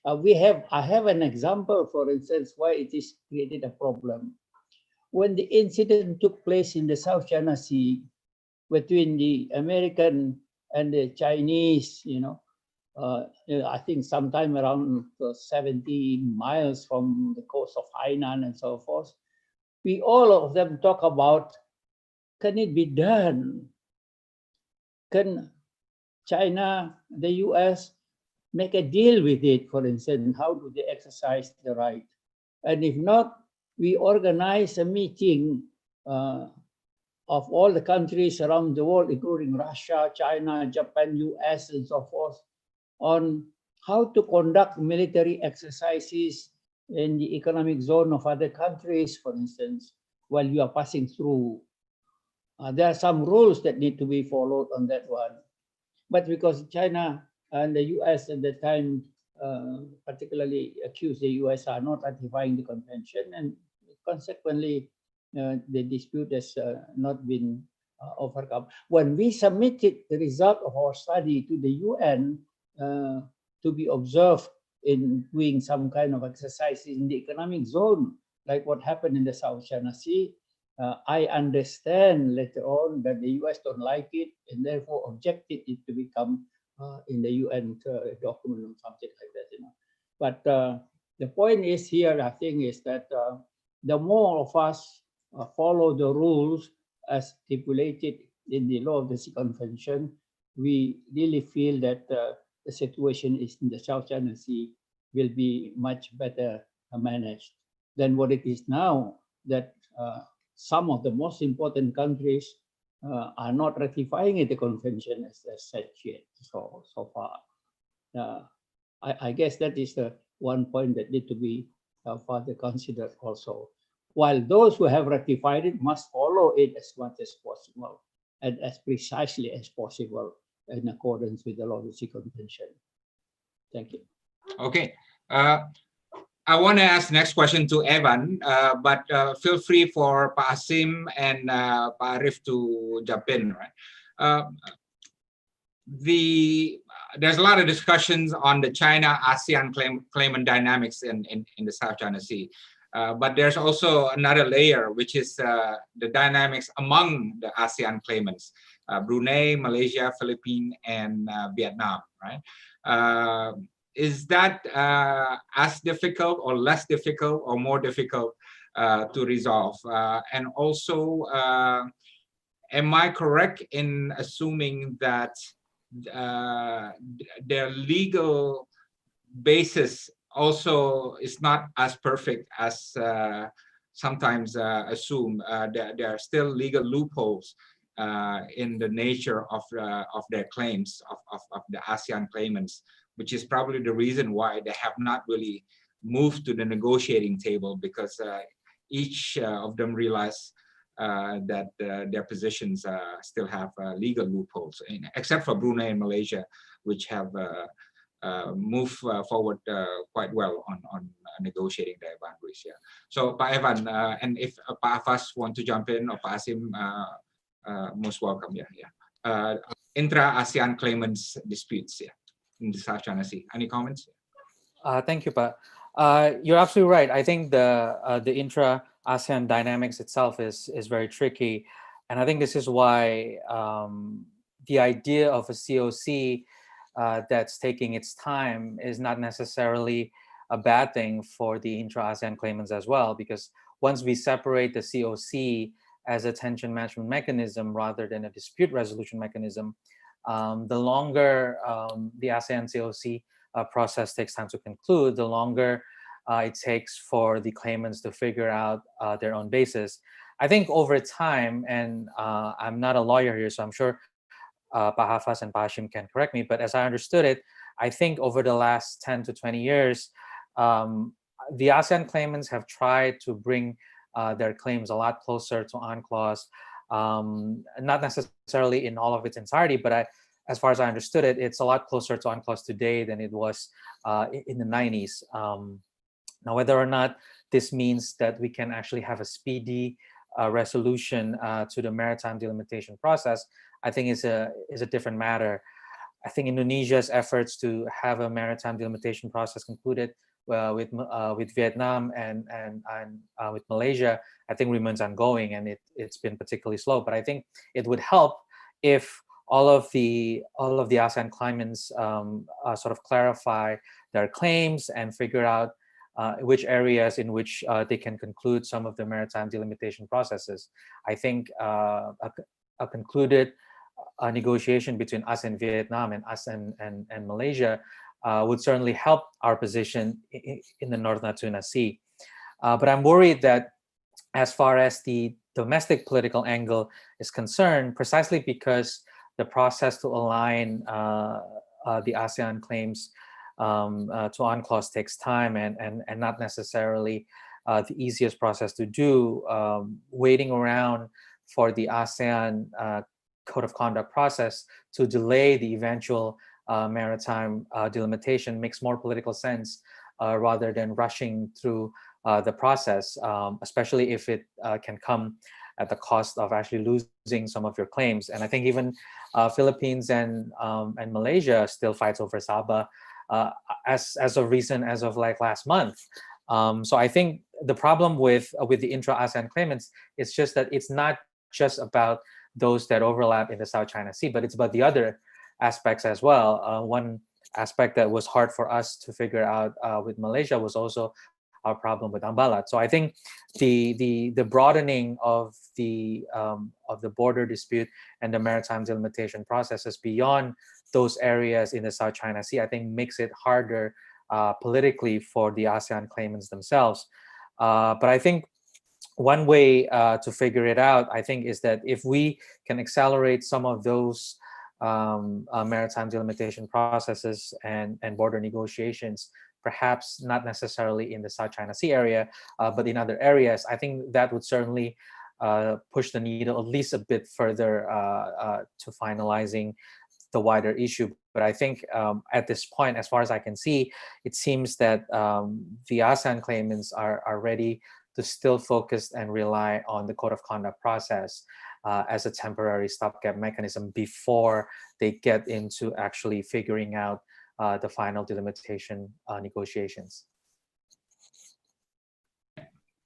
I have an example, for instance, why it is created a problem. When the incident took place in the South China Sea between the American and the Chinese, I think sometime around 70 miles from the coast of Hainan and so forth, we all of them talk about, can it be done? Can China, the US, make a deal with it, for instance? How do they exercise the right? And if not, we organize a meeting of all the countries around the world, including Russia, China, Japan, US, and so forth, on how to conduct military exercises in the economic zone of other countries, for instance, while you are passing through. There are some rules that need to be followed on that one. But because China and the US at the time particularly accused the US are not ratifying the convention, and consequently the dispute has not been overcome. When we submitted the result of our study to the UN to be observed in doing some kind of exercise in the economic zone, like what happened in the South China Sea. I understand later on that the US don't like it and therefore objected it to become in the UN document or something like that, But the point is here, I think, is that the more of us follow the rules as stipulated in the Law of the Sea Convention, we really feel that the situation is in the South China Sea will be much better managed than what it is now, that some of the most important countries are not ratifying the convention as such yet, so far. I guess that is the one point that need to be further considered also. While those who have ratified it must follow it as much as possible and as precisely as possible in accordance with the Law of the Sea Convention. Thank you. Okay. I want to ask next question to Evan, but feel free for Pak Hasim and Pak Arif to jump in. Right? There's a lot of discussions on the China-ASEAN claimant dynamics in the South China Sea. But there's also another layer, which is the dynamics among the ASEAN claimants, Brunei, Malaysia, Philippines, and Vietnam, right? Is that as difficult or less difficult or more difficult to resolve? And also, am I correct in assuming that their legal basis also is not as perfect as sometimes assumed? There are still legal loopholes in the nature of their claims of the ASEAN claimants, which is probably the reason why they have not really moved to the negotiating table, because each of them realize that their positions still have legal loopholes, except for Brunei and Malaysia, which have moved forward quite well on negotiating their boundaries. Yeah. So, Pak Evan, and if Pak Afas want to jump in, or Pak Hasim, most welcome. Yeah. Intra-ASEAN claimants disputes. Yeah. In the South China Sea. Any comments? Thank you, Pa. You're absolutely right. I think the intra-ASEAN dynamics itself is very tricky, and I think this is why the idea of a COC that's taking its time is not necessarily a bad thing for the intra-ASEAN claimants as well, because once we separate the COC as a tension management mechanism rather than a dispute resolution mechanism, the longer the ASEAN COC process takes time to conclude, the longer it takes for the claimants to figure out their own basis. I think over time, and I'm not a lawyer here, so I'm sure Pak Hafaz and Pak Hashim can correct me, but as I understood it, I think over the last 10 to 20 years, the ASEAN claimants have tried to bring their claims a lot closer to UNCLOS. Not necessarily in all of its entirety, but as far as I understood it, it's a lot closer to UNCLOS today than it was in the 90s. Now, whether or not this means that we can actually have a speedy resolution to the maritime delimitation process, I think is a different matter. I think Indonesia's efforts to have a maritime delimitation process concluded with Vietnam and with Malaysia, I think remains ongoing, and it's been particularly slow. But I think it would help if all of the ASEAN claimants sort of clarify their claims and figure out which areas in which they can conclude some of the maritime delimitation processes. I think a concluded negotiation between us and Vietnam and us and Malaysia would certainly help our position in the North Natuna Sea. But I'm worried that as far as the domestic political angle is concerned, precisely because the process to align the ASEAN claims to UNCLOS takes time and not necessarily the easiest process to do, waiting around for the ASEAN Code of Conduct process to delay the eventual maritime delimitation makes more political sense rather than rushing through the process, especially if it can come at the cost of actually losing some of your claims. And I think even Philippines and Malaysia still fights over Sabah. as of recent as of like last month. So I think the problem with the intra-ASEAN claimants is just that it's not just about those that overlap in the South China Sea, but it's about the other aspects as well. One aspect that was hard for us to figure out with Malaysia was also our problem with Ambalat. So I think the broadening of the border dispute and the maritime delimitation processes beyond those areas in the South China Sea, I think makes it harder politically for the ASEAN claimants themselves. But I think one way to figure it out, I think, is that if we can accelerate some of those maritime delimitation processes and border negotiations, perhaps not necessarily in the South China Sea area, but in other areas, I think that would certainly push the needle at least a bit further to finalizing the wider issue. But I think at this point, as far as I can see, it seems that the ASEAN claimants are ready to still focus and rely on the code of conduct process as a temporary stopgap mechanism before they get into actually figuring out the final delimitation negotiations.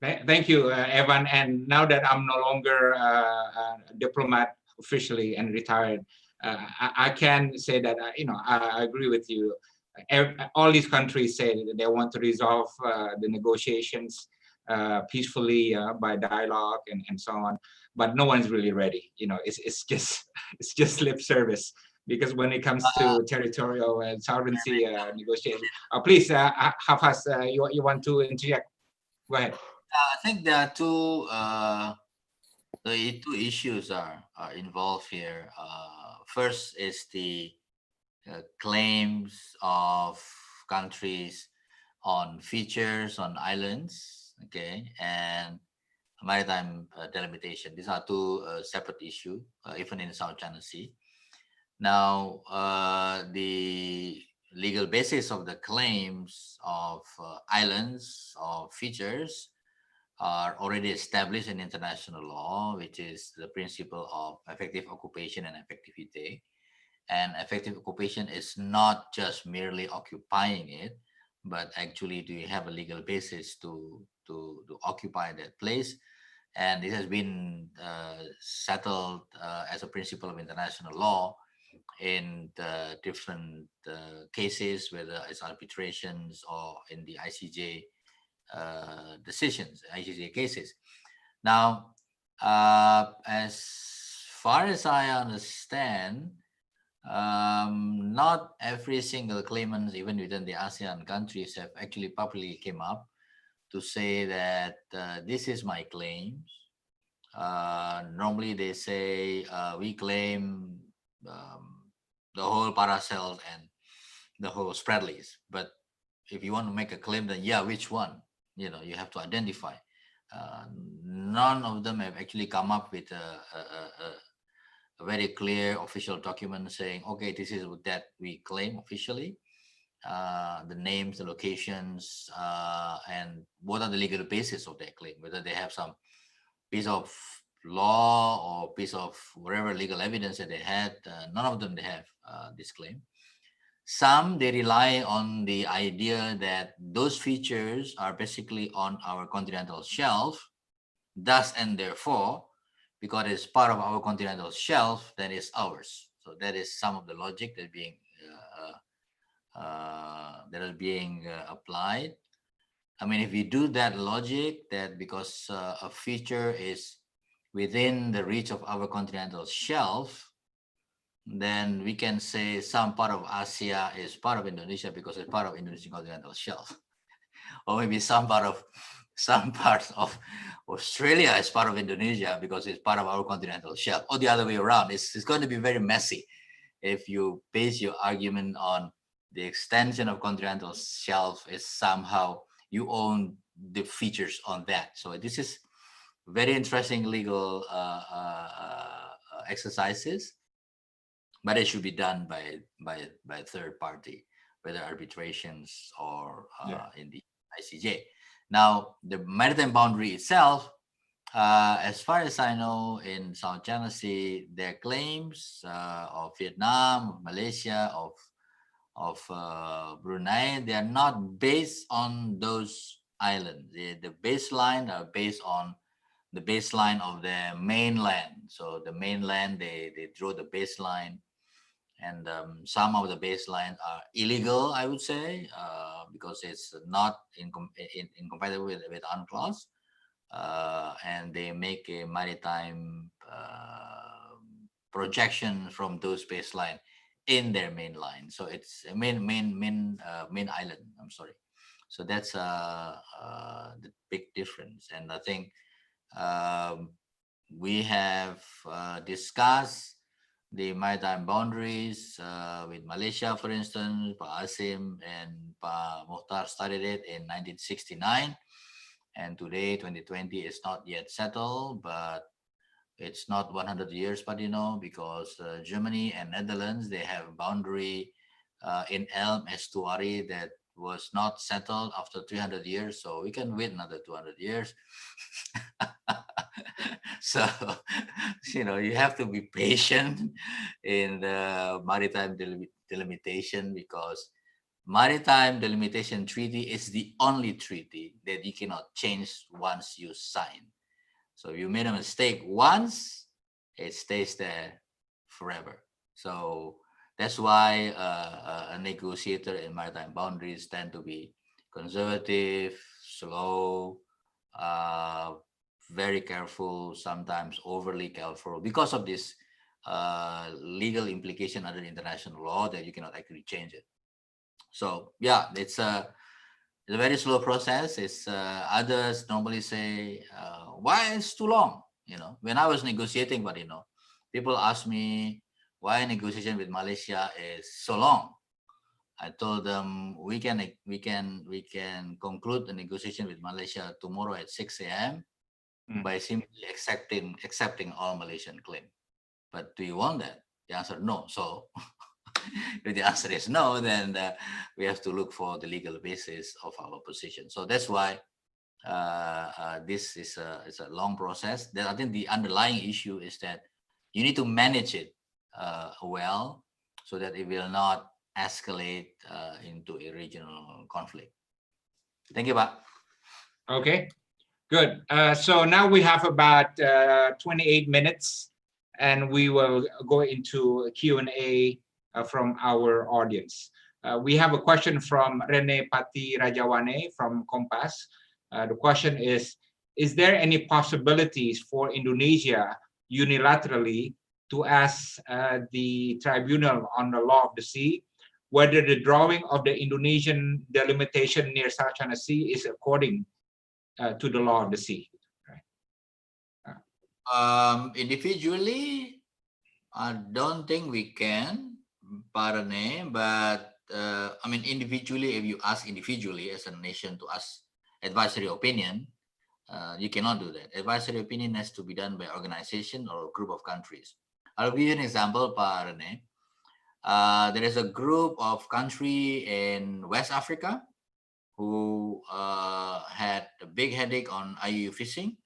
Thank you, Evan. And now that I'm no longer a diplomat officially and retired, I can say that I agree with you. All these countries say that they want to resolve the negotiations peacefully by dialogue and so on, but no one's really ready. It's just lip service, because when it comes to territorial and sovereignty negotiations, please, Hafaz, you want to interject? Go ahead. I think there are two issues are involved here. First is the claims of countries on features on islands, okay, and maritime delimitation. These are two separate issues, even in the South China Sea. Now, the legal basis of the claims of islands or features are already established in international law, which is the principle of effective occupation and effectivité. And effective occupation is not just merely occupying it, but actually do you have a legal basis to occupy that place. And this has been settled as a principle of international law in the different cases, whether it's arbitrations or in the ICJ decisions, ICJ cases. Now, as far as I understand, not every single claimant, even within the ASEAN countries, have actually publicly came up to say that this is my claims. Normally they say we claim the whole paracels and the whole spread lease. But if you want to make a claim, then yeah, which one? You have to identify. None of them have actually come up with a very clear official document saying, okay, this is that we claim officially, the names, the locations, and what are the legal basis of their claim, whether they have some piece of law or piece of whatever legal evidence that they had. None of them they have this claim. Some, they rely on the idea that those features are basically on our continental shelf, thus and therefore, because it's part of our continental shelf, then it's ours. So that is some of the logic that is being applied. I mean, if you do that logic, that because a feature is within the reach of our continental shelf, then we can say some part of Asia is part of Indonesia because it's part of Indonesian continental shelf, or maybe some part of Australia is part of Indonesia because it's part of our continental shelf, or the other way around. It's going to be very messy if you base your argument on the extension of continental shelf is somehow you own the features on that. So this is very interesting legal exercises, but it should be done by a third party, whether arbitrations or in the ICJ. Now, the maritime boundary itself, as far as I know, in South China Sea, their claims of Vietnam, of Malaysia, of of Brunei, they are not based on those islands. The baseline are based on the baseline of the mainland. So the mainland, they draw the baseline, and some of the baselines are illegal, I would say, because it's not incompatible with UNCLOS, and they make a maritime projection from those baseline in their main line. So it's a main island. I'm sorry. So that's the big difference. And I think we have discussed the maritime boundaries with Malaysia, for instance. Pa Hasim and Pa Mukhtar started it in 1969. And today, 2020, is not yet settled, but it's not 100 years, but because Germany and Netherlands, they have boundary in Elm estuary that was not settled after 300 years. So we can wait another 200 years. So, you have to be patient in the maritime delimitation, because maritime delimitation treaty is the only treaty that you cannot change once you sign. So if you made a mistake once, it stays there forever. So that's why a negotiator in maritime boundaries tend to be conservative, slow, very careful, sometimes overly careful, because of this legal implication under international law that you cannot actually change it. So yeah, it's a very slow process. It's others normally say, why it's too long? When I was negotiating, but people ask me why negotiation with Malaysia is so long. I told them we can conclude the negotiation with Malaysia tomorrow at 6 a.m. by simply accepting all Malaysian claim. But do you want that? The answer no. So if the answer is no, then we have to look for the legal basis of our position. So that's why this is a long process. Then I think the underlying issue is that you need to manage it well, so that it will not escalate into a regional conflict. Thank you, Pak. Okay, good. So now we have about 28 minutes, and we will go into a Q&A from our audience. We have a question from Rene Pati Rajawane from Kompas. The question is there any possibilities for Indonesia unilaterally to ask the Tribunal on the Law of the Sea whether the drawing of the Indonesian delimitation near South China Sea is according to the Law of the Sea? Individually, I don't think we can, Parane, but I mean, individually, if you ask individually as a nation to ask advisory opinion, you cannot do that. Advisory opinion has to be done by organization or a group of countries. I'll give you an example, Parane. There is a group of countries in West Africa who had a big headache on IUU fishing.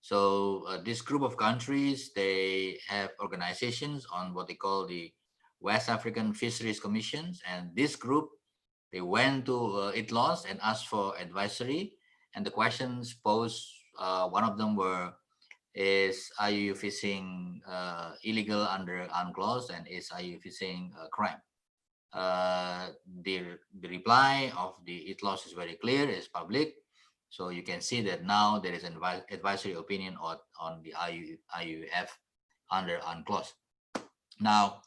So this group of countries, they have organizations on what they call the West African Fisheries Commissions. And this group, they went to ITLOS and asked for advisory. And the questions posed, one of them were, is IUU fishing illegal under UNCLOS, and is IUU fishing a crime? The reply of the ITLOS is very clear, it's public. So you can see that now there is an advisory opinion on the IUF under UNCLOS. Now,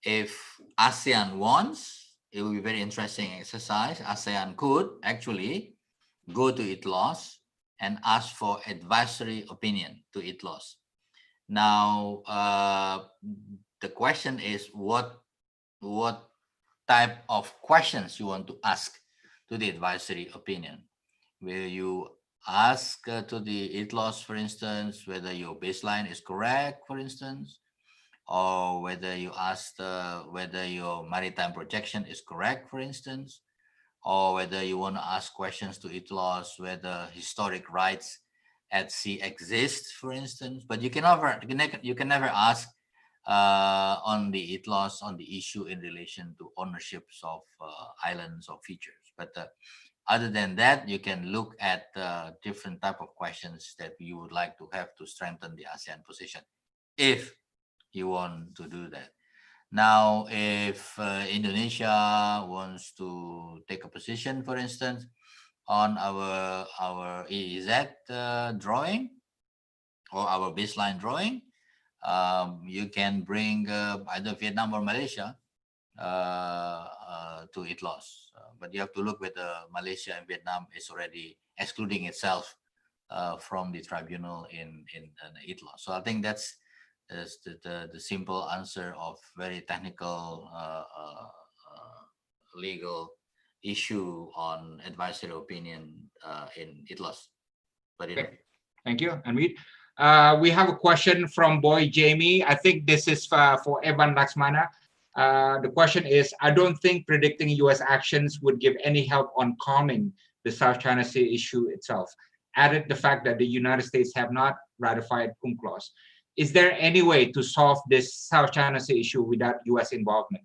if ASEAN wants, it will be very interesting exercise. ASEAN could actually go to ITLOS and ask for advisory opinion to ITLOS. Now, the question is what type of questions you want to ask to the advisory opinion. Will you ask to the ITLOS, for instance, whether your baseline is correct, for instance, or whether you ask whether your maritime projection is correct, for instance, or whether you want to ask questions to ITLOS whether historic rights at sea exist, for instance. But you can never ask on the ITLOS, on the issue in relation to ownerships of islands or features. But other than that, you can look at different type of questions that you would like to have to strengthen the ASEAN position, if you want to do that. Now, if Indonesia wants to take a position, for instance, on our EEZ drawing or our baseline drawing, you can bring either Vietnam or Malaysia to ITLOS. But you have to look whether Malaysia and Vietnam is already excluding itself from the tribunal in ITLOS. So I think that's the simple answer of very technical legal issue on advisory opinion in ITLOS. Okay. Thank you, Anmeet. We have a question from Boy Jamie. I think this is for Evan Laxmana. The question is, I don't think predicting US actions would give any help on calming the South China Sea issue itself. Added the fact that the United States have not ratified UNCLOS. Is there any way to solve this South China Sea issue without US involvement?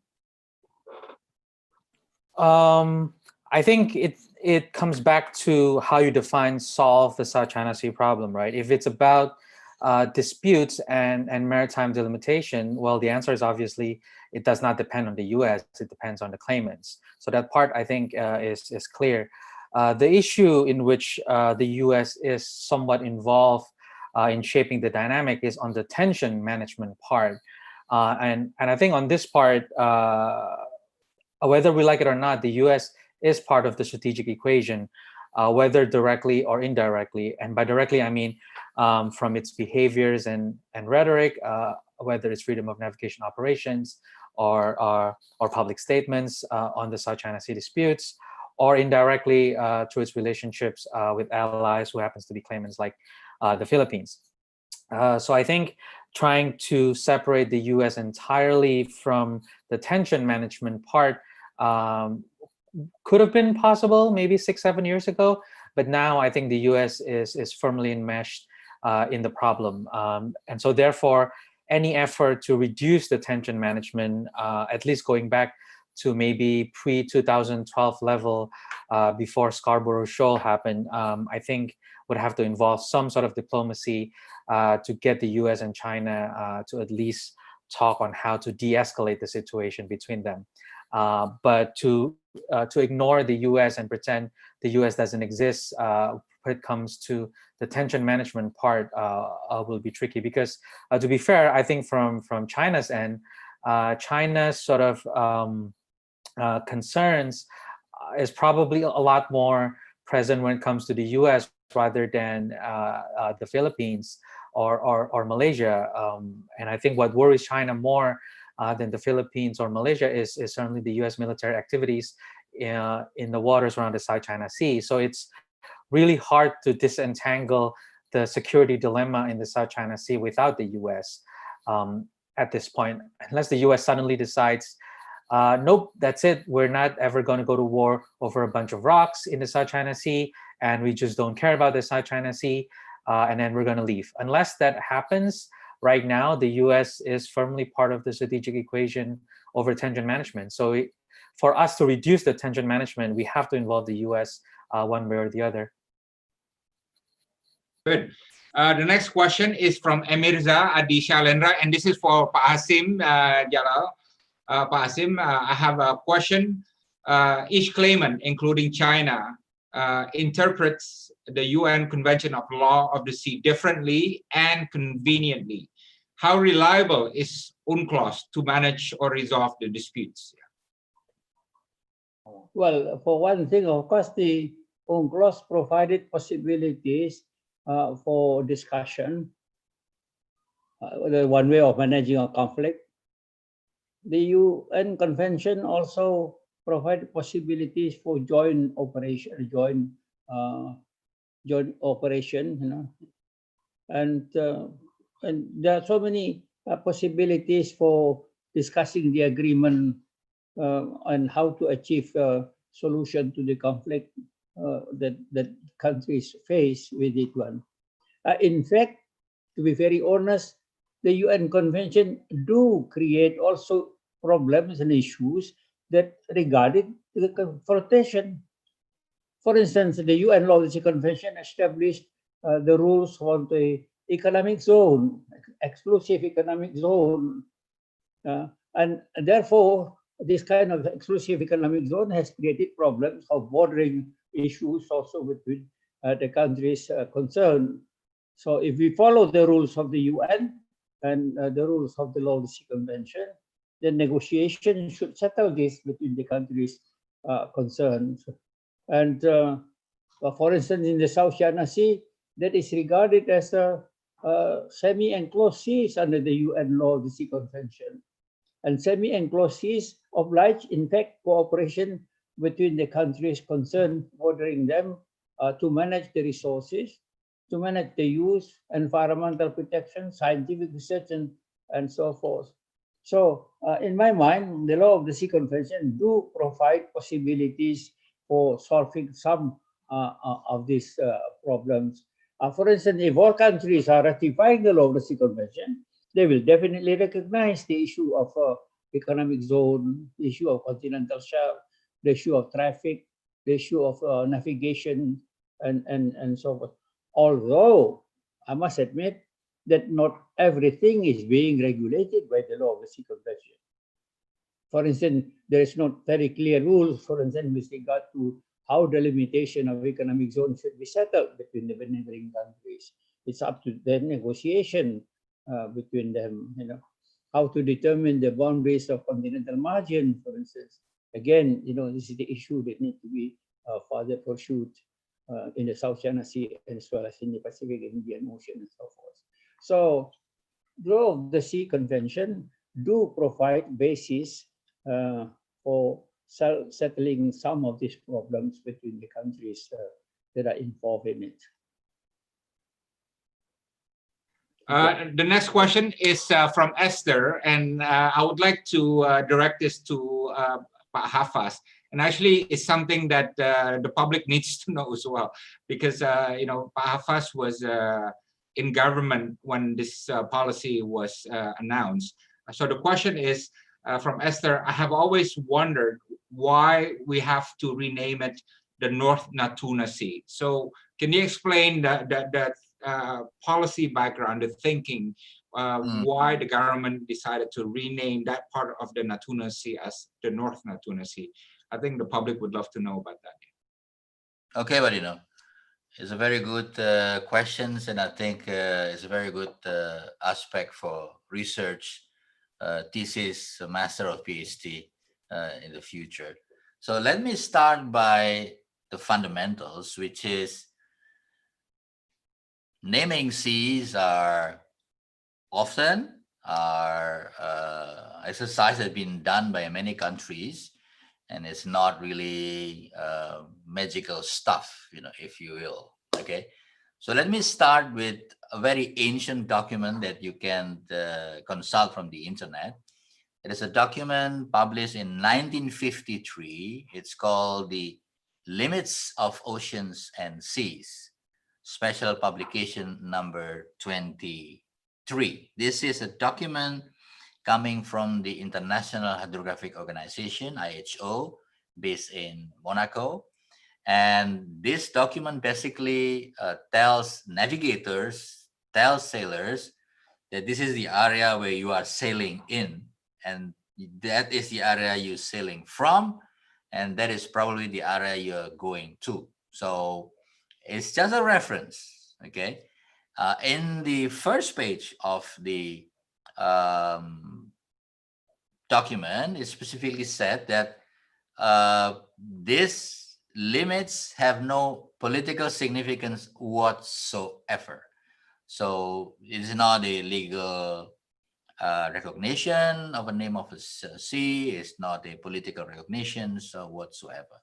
I think it comes back to how you define solve the South China Sea problem, right? If it's about disputes and maritime delimitation, well, the answer is obviously it does not depend on the US, it depends on the claimants. So that part, I think, is clear. The issue in which the US is somewhat involved in shaping the dynamic is on the tension management part. And I think on this part, whether we like it or not, the US is part of the strategic equation, whether directly or indirectly. And by directly, I mean from its behaviors and rhetoric, whether it's freedom of navigation operations or public statements on the South China Sea disputes, or indirectly through its relationships with allies who happens to be claimants like the Philippines. So I think trying to separate the US entirely from the tension management part could have been possible maybe 6-7 years ago, but now I think the US is firmly enmeshed in the problem. And so therefore, any effort to reduce the tension management, at least going back to maybe pre-2012 level before Scarborough Shoal happened, I think would have to involve some sort of diplomacy to get the US and China to at least talk on how to de-escalate the situation between them. But to ignore the US and pretend the US doesn't exist when it comes to the tension management part will be tricky, because to be fair, I think from China's end, China's sort of concerns is probably a lot more present when it comes to the US rather than the Philippines or Malaysia. And I think what worries China more than the Philippines or Malaysia is certainly the US military activities in the waters around the South China Sea. So it's really hard to disentangle the security dilemma in the South China Sea without the US at this point, unless the US suddenly decides, nope, that's it, we're not ever going to go to war over a bunch of rocks in the South China Sea, and we just don't care about the South China Sea, and then we're going to leave. Unless that happens, right now, the US is firmly part of the strategic equation over tension management. So for us to reduce the tension management, we have to involve the US one way or the other. Good. The next question is from Emirza Adi Shalendra, and this is for Pak Hasim Jalal. Pak Hasim, I have a question. Each claimant, including China, interprets the UN Convention of Law of the Sea differently and conveniently. How reliable is UNCLOS to manage or resolve the disputes? Well, for one thing, of course, the UNCLOS provided possibilities for discussion, one way of managing a conflict. The UN Convention also provided possibilities for joint operation, joint operation, you know, and there are so many possibilities for discussing the agreement on how to achieve a solution to the conflict that countries face with it one. In fact, to be very honest, the UN Convention do create also problems and issues that regarding the confrontation. For instance, the UN Law Convention established the rules for the economic zone, exclusive economic zone. And therefore, this kind of exclusive economic zone has created problems of bordering issues also between the countries concerned. So if we follow the rules of the UN and the rules of the Law Convention, then negotiation should settle this between the countries concerned. And for instance, in the South China Sea, that is regarded as a semi-enclosed seas under the UN Law of the Sea Convention. And semi-enclosed seas oblige, in fact, cooperation between the countries concerned bordering them to manage the resources, to manage the use, environmental protection, scientific research, and so forth. So in my mind, the Law of the Sea Convention do provide possibilities for solving some of these problems. For instance, if all countries are ratifying the Law of the Sea Convention, they will definitely recognize the issue of economic zone, the issue of continental shelf, the issue of traffic, the issue of navigation, and so forth. Although, I must admit that not everything is being regulated by the Law of the Sea Convention. For instance, there is not very clear rules, for instance, with regard to how the limitation of economic zones should be settled between the neighboring countries. It's up to the negotiation between them, how to determine the boundaries of continental margin, for instance. Again, this is the issue that needs to be further pursued in the South China Sea as well as in the Pacific and Indian Ocean and so forth. So, the Law of the Sea Convention do provide basis for settling some of these problems between the countries that are involved in it. The next question is from Esther, and I would like to direct this to Pak Hafaz. And actually, it's something that the public needs to know as well, because Pak Hafaz was in government when this policy was announced. So the question is from Esther. I have always wondered why we have to rename it the North Natuna Sea. So can you explain the policy background, the thinking, why the government decided to rename that part of the Natuna Sea as the North Natuna Sea? I think the public would love to know about that. Okay, Badino. It's a very good questions, and I think it's a very good aspect for research, thesis, master of PhD in the future. So let me start by the fundamentals, which is naming seas are often exercise has been done by many countries, and it's not really magical stuff, if you will. Okay, so let me start with a very ancient document that you can consult from the internet. It is a document published in 1953. It's called the Limits of Oceans and Seas, special publication number 23. This is a document coming from the International Hydrographic Organization, IHO, based in Monaco. And this document basically tells navigators, tells sailors that this is the area where you are sailing in, and that is the area you're sailing from, and that is probably the area you're going to. So it's just a reference, okay? In the first page of the document, it specifically said that these limits have no political significance whatsoever. So it is not a legal recognition of a name of a sea. It's not a political recognition whatsoever.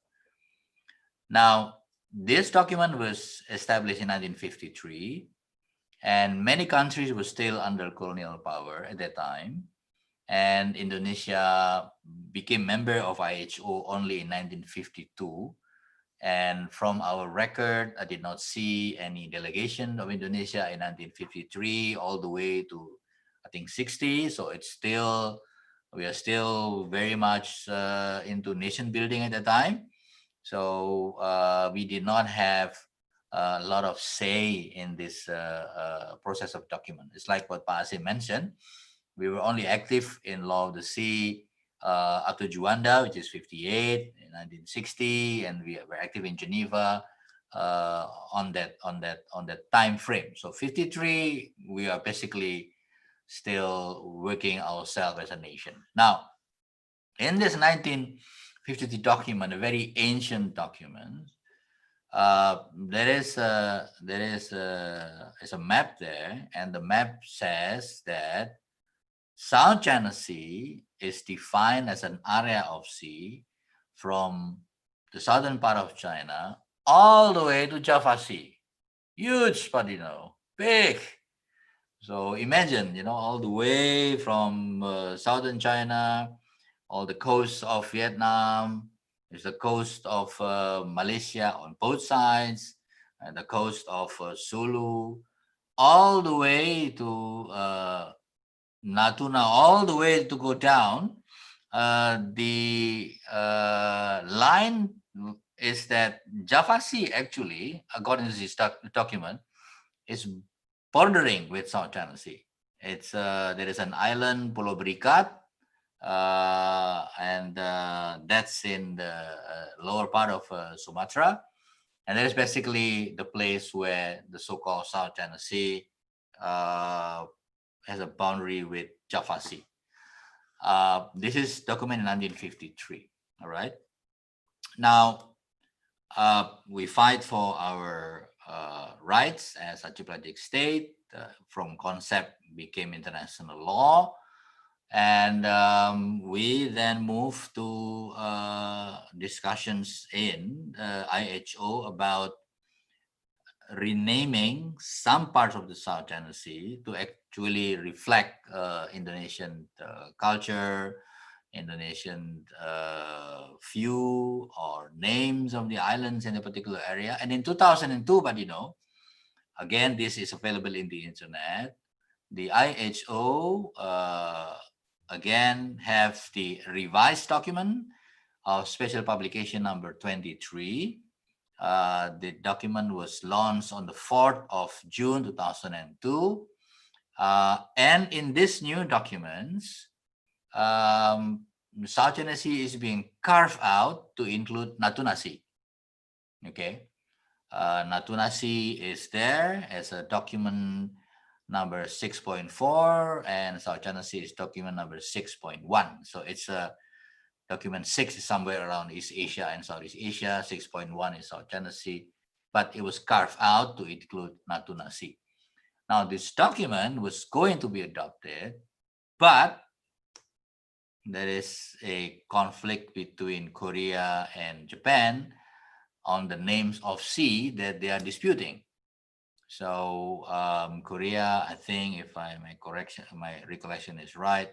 Now, this document was established in 1953, and many countries were still under colonial power at that time. And Indonesia became member of IHO only in 1952. And from our record, I did not see any delegation of Indonesia in 1953 all the way to I think 60. So it's still, we are still very much into nation building at the time. So we did not have a lot of say in this process of document. It's like what Pak Hasim mentioned. We were only active in law of the sea up to Juanda, which is 58 in 1960, and we were active in Geneva on that time frame. So 53, we are basically still working ourselves as a nation. Now, in this 1953 document, a very ancient document, there is a map there, and the map says that South China Sea is defined as an area of sea from the southern part of China all the way to Java Sea. Huge, but big. So imagine, all the way from southern China, all the coast of Vietnam, there's the coast of Malaysia on both sides, and the coast of Sulu, all the way to Natuna, all the way to go down. The line is that Java Sea actually, according to this document, is bordering with South China Sea. It's there is an island, Pulau Berikat, and that's in the lower part of Sumatra, and that is basically the place where the so-called South China Sea has a boundary with Java Sea. This is documented in 1953. All right. Now we fight for our rights as archipelagic state. From concept became international law, and we then move to discussions in IHO about renaming some parts of the South China Sea to actually reflect Indonesian culture, Indonesian view or names of the islands in a particular area. And in 2002, but again, this is available in the internet. The IHO again have the revised document of special publication number 23. The document was launched on the 4th of June 2002. And in this new documents, South China Sea is being carved out to include Natuna Sea. Okay. Natuna Sea is there as a document number 6.4, and South China Sea is document number 6.1. So it's document 6 is somewhere around East Asia and Southeast Asia, 6.1 is South China Sea, but it was carved out to include Natuna Sea. Now, this document was going to be adopted, but there is a conflict between Korea and Japan on the names of sea that they are disputing. So Korea, I think, if my recollection is right,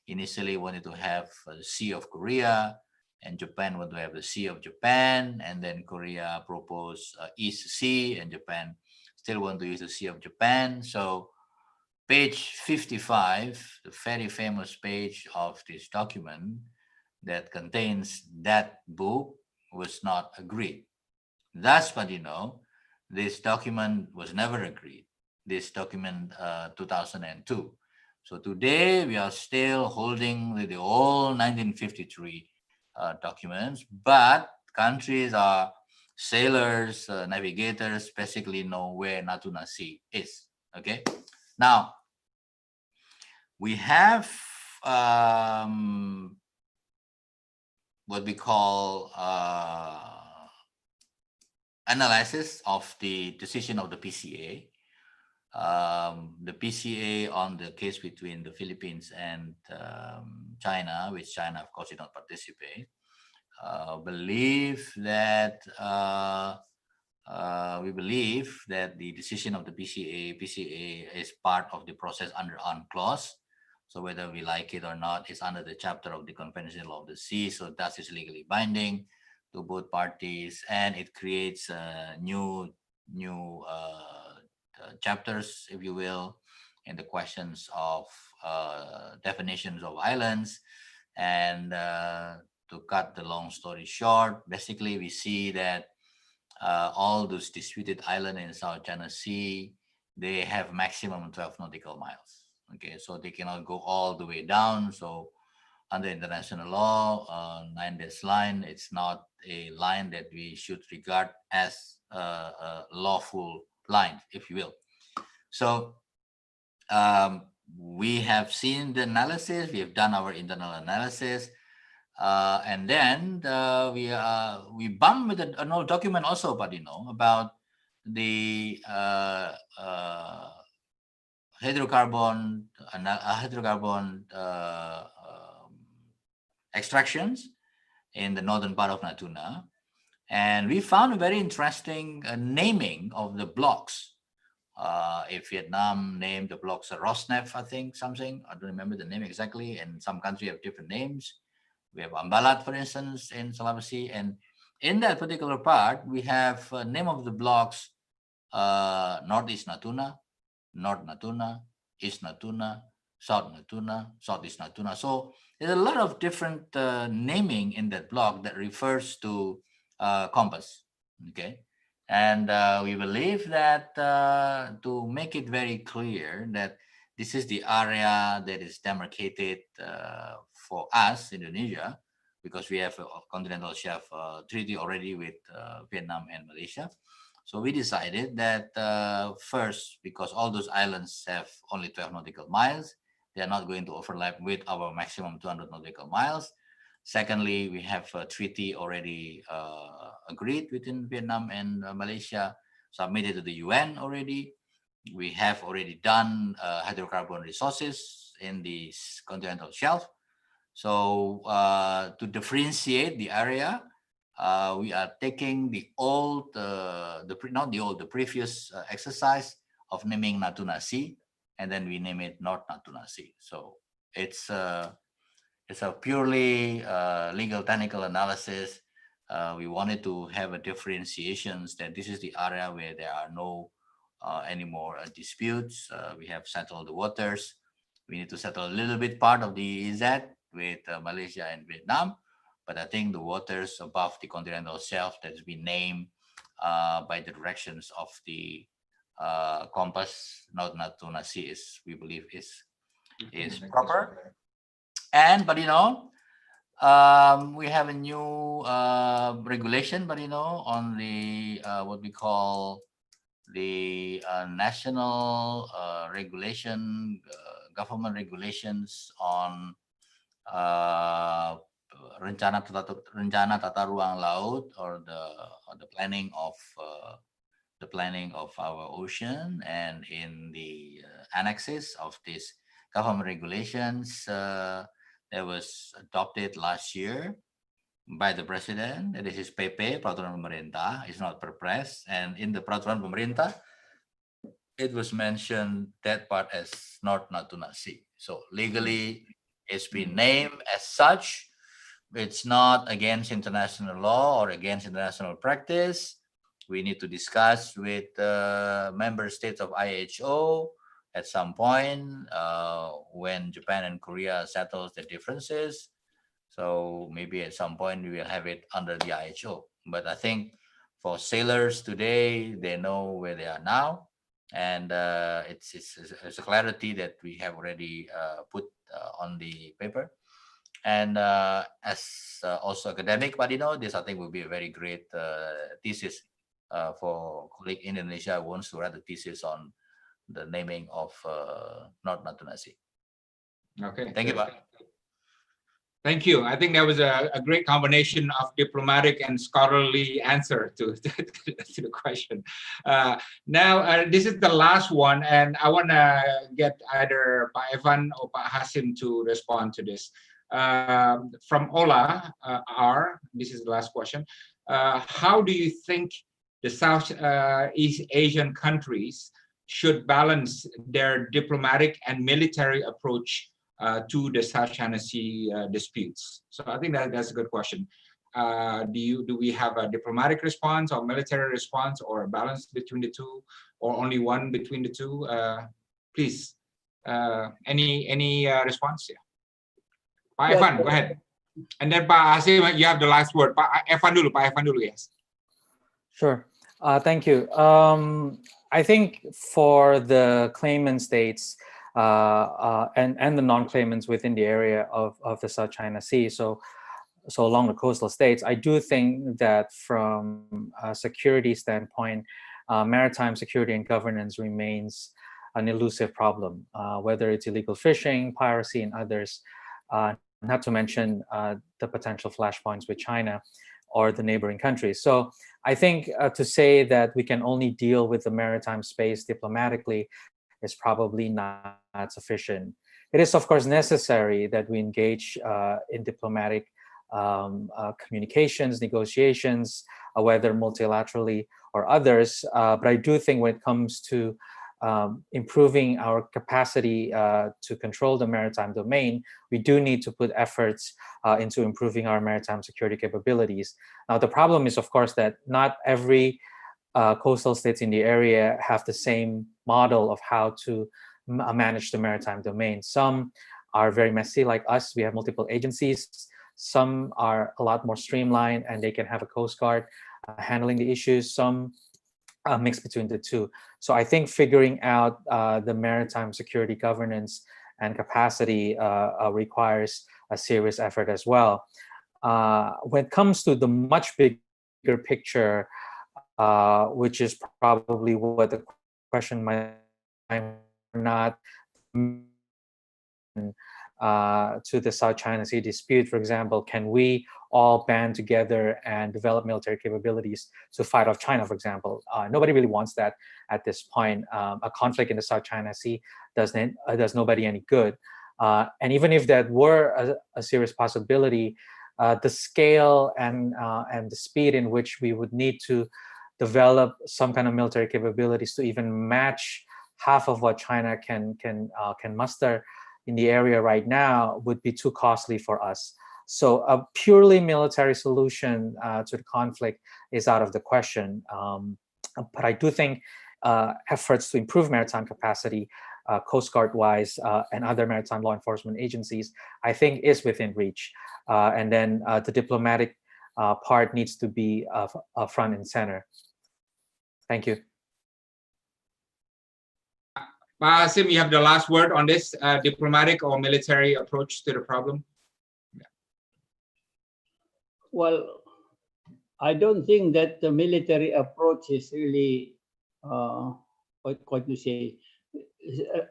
initially wanted to have the Sea of Korea, and Japan wanted to have the Sea of Japan, and then Korea proposed East Sea, and Japan still want to use the Sea of Japan. So page 55, the very famous page of this document that contains that book, was not agreed. Thus, but this document was never agreed. This document 2002. So today we are still holding the old 1953 documents, but countries are sailors, navigators, basically know where Natuna Sea is. Okay. Now we have what we call analysis of the decision of the PCA. The PCA on the case between the Philippines and China, which China, of course, did not participate, believe that we believe that the decision of the PCA is part of the process under UNCLOS. So whether we like it or not, it's under the chapter of the Convention Law of the Sea. So that is legally binding to both parties, and it creates new chapters, if you will, in the questions of definitions of islands. And to cut the long story short, basically we see that all those disputed islands in South China Sea, they have maximum 12 nautical miles. Okay, so they cannot go all the way down. So under international law, 9 days line, it's not a line that we should regard as a lawful line, if you will. So we have seen the analysis, we have done our internal analysis, and then we bumped with an old document also, but about the hydrocarbon extractions in the northern part of Natuna, and we found a very interesting naming of the blocks. If Vietnam named the blocks Rosneft, I think something, I don't remember the name exactly, and some countries have different names. We have Ambalat, for instance, in Sulawesi, and in that particular part, we have name of the blocks Northeast Natuna, North Natuna, East Natuna, South Natuna, Southeast Natuna. So there's a lot of different naming in that block that refers to compass, okay? And we believe that to make it very clear that this is the area that is demarcated for us, Indonesia, because we have a continental shelf treaty already with Vietnam and Malaysia. So we decided that first, because all those islands have only 12 nautical miles, they are not going to overlap with our maximum 200 nautical miles. Secondly, we have a treaty already agreed within Vietnam and Malaysia, submitted to the UN already. We have already done hydrocarbon resources in the continental shelf. So to differentiate the area, we are taking the old, the previous exercise of naming Natuna Sea, and then we name it North Natuna Sea. So it's a purely legal technical analysis. We wanted to have a differentiations that this is the area where there are no any more disputes. We have settled the waters. We need to settle a little bit part of the EZ with Malaysia and Vietnam. But I think the waters above the continental shelf that's been named by the directions of the compass, North Natuna Sea, is, we believe, is proper. And but we have a new regulation, but on the what we call the national regulation, government regulations on rencana tata ruang laut, or the planning of our ocean, and in the annexes of these government regulations that was adopted last year by the president. This is PP, Peraturan Pemerintah, it's not Perpres. And in the Peraturan Pemerintah, it was mentioned that part as North Natuna Sea. So legally, it's been named as such. It's not against international law or against international practice. We need to discuss with member states of IHO at some point when Japan and Korea settles the differences. So maybe at some point we will have it under the IHO. But I think for sailors today, they know where they are now. And it's a clarity that we have already put on the paper. And as also academic, but this I think will be a very great thesis for colleague in Indonesia who wants to write a thesis on the naming of North Natuna Sea. Okay. Thank you, Pak. Thank you. I think that was a great combination of diplomatic and scholarly answer to the question. Now, this is the last one, and I want to get either Pak Evan or Pak Hasim to respond to this. From Ola R, this is the last question. How do you think the Southeast Asian countries should balance their diplomatic and military approach to the South China Sea disputes? So I think that's a good question. Do we have a diplomatic response or military response, or a balance between the two, or only one between the two? Please, Any response? Yeah. Pak Well, Evan, go ahead. And then Pak Hasim, you have the last word. Pak Evan dulu, yes. Sure. Thank you. I think for the claimant states and the non-claimants within the area of the South China Sea, so along the coastal states, I do think that from a security standpoint, maritime security and governance remains an elusive problem, whether it's illegal fishing, piracy, and others, not to mention the potential flashpoints with China or the neighboring countries. So I think to say that we can only deal with the maritime space diplomatically is probably not sufficient. It is, of course, necessary that we engage in diplomatic communications, negotiations, whether multilaterally or others. But I do think when it comes to improving our capacity to control the maritime domain, we do need to put efforts into improving our maritime security capabilities. Now, the problem is, of course, that not every coastal states in the area have the same model of how to manage the maritime domain. Some are very messy, like us. We have multiple agencies. Some are a lot more streamlined, and they can have a Coast Guard handling the issues. Some mix between the two. So I think figuring out the maritime security governance and capacity requires a serious effort as well. When it comes to the much bigger picture, which is probably what the question might not to the South China Sea dispute, for example, can we all band together and develop military capabilities to fight off China, for example? Nobody really wants that at this point. A conflict in the South China Sea does nobody any good. And even if that were a serious possibility, the scale and the speed in which we would need to develop some kind of military capabilities to even match half of what China can muster in the area right now would be too costly for us. So a purely military solution to the conflict is out of the question. But I do think efforts to improve maritime capacity, Coast Guard-wise, and other maritime law enforcement agencies, I think is within reach. And then the diplomatic part needs to be front and center. Thank you. Hasim, you have the last word on this diplomatic or military approach to the problem? Well, I don't think that the military approach is really, what you say,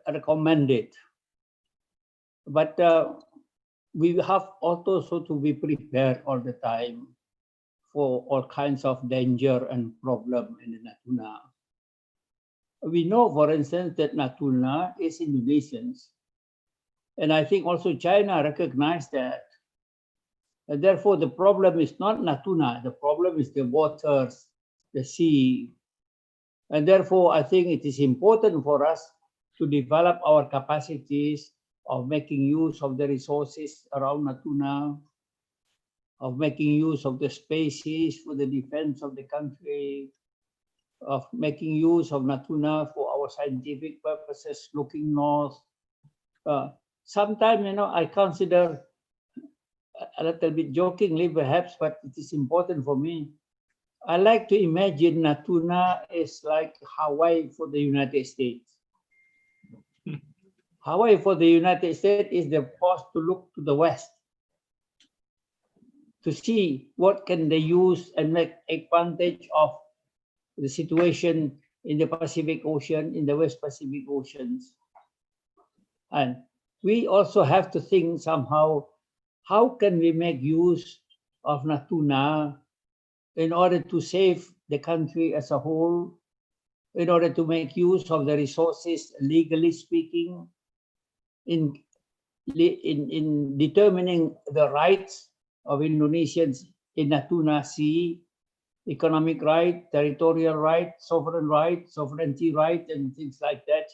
recommended. But we have also to be prepared all the time for all kinds of danger and problem in the Natuna. We know, for instance, that Natuna is Indonesians. And I think also China recognized that. And therefore, the problem is not Natuna. The problem is the waters, the sea. And therefore, I think it is important for us to develop our capacities of making use of the resources around Natuna, of making use of the spaces for the defense of the country, of making use of Natuna for our scientific purposes, looking north. Sometimes, I consider, a little bit jokingly perhaps, but it is important for me. I like to imagine Natuna is like Hawaii for the United States. Hawaii for the United States is the force to look to the west, to see what can they use and make advantage of the situation in the Pacific Ocean, in the West Pacific Oceans. And we also have to think somehow, how can we make use of Natuna in order to save the country as a whole, in order to make use of the resources, legally speaking, in determining the rights of Indonesians in Natuna Sea, economic right, territorial right, sovereignty right, and things like that,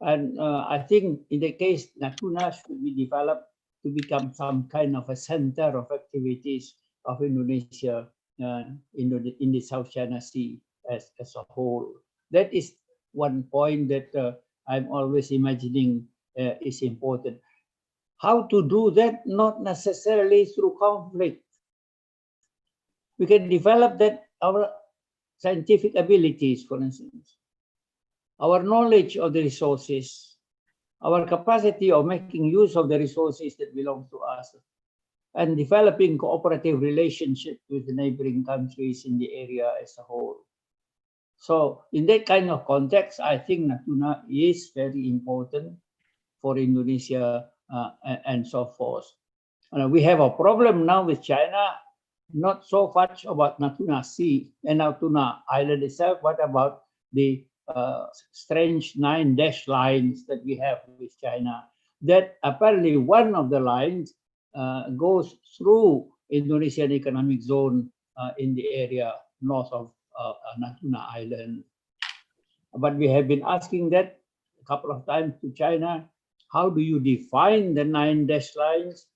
And I think in the case, Natuna should be developed to become some kind of a center of activities of Indonesia in the South China Sea as a whole. That is one point that I'm always imagining is important. How to do that? Not necessarily through conflict. We can develop that, our scientific abilities, for instance, our knowledge of the resources, our capacity of making use of the resources that belong to us, and developing cooperative relationships with the neighboring countries in the area as a whole. So in that kind of context, I think Natuna is very important for Indonesia and so forth. We have a problem now with China, not so much about Natuna Sea and Natuna Island itself, but about the strange 9 dash lines that we have with China. That apparently one of the lines goes through Indonesian economic zone in the area north of Natuna Island. But we have been asking that a couple of times to China. How do you define the 9 dash lines?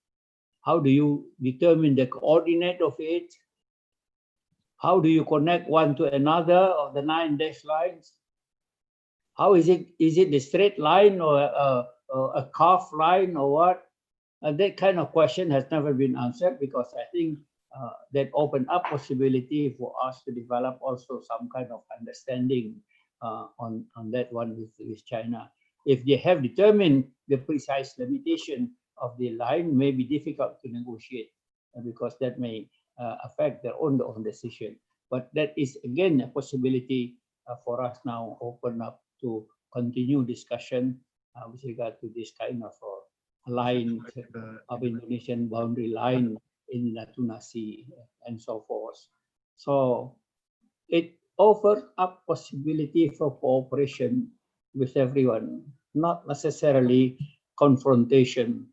How do you determine the coordinate of it? How do you connect one to another of the 9 dash lines? How is it? Is it the straight line or a curved line or what? That kind of question has never been answered, because I think that opened up possibility for us to develop also some kind of understanding on that one with China. If they have determined the precise limitation of the line, may be difficult to negotiate because that may affect their own decision. But that is again a possibility for us now open up to continue discussion with regard to this kind of line of Indonesian boundary line in Natuna Sea and so forth. So it offers up possibility for cooperation with everyone, not necessarily confrontation,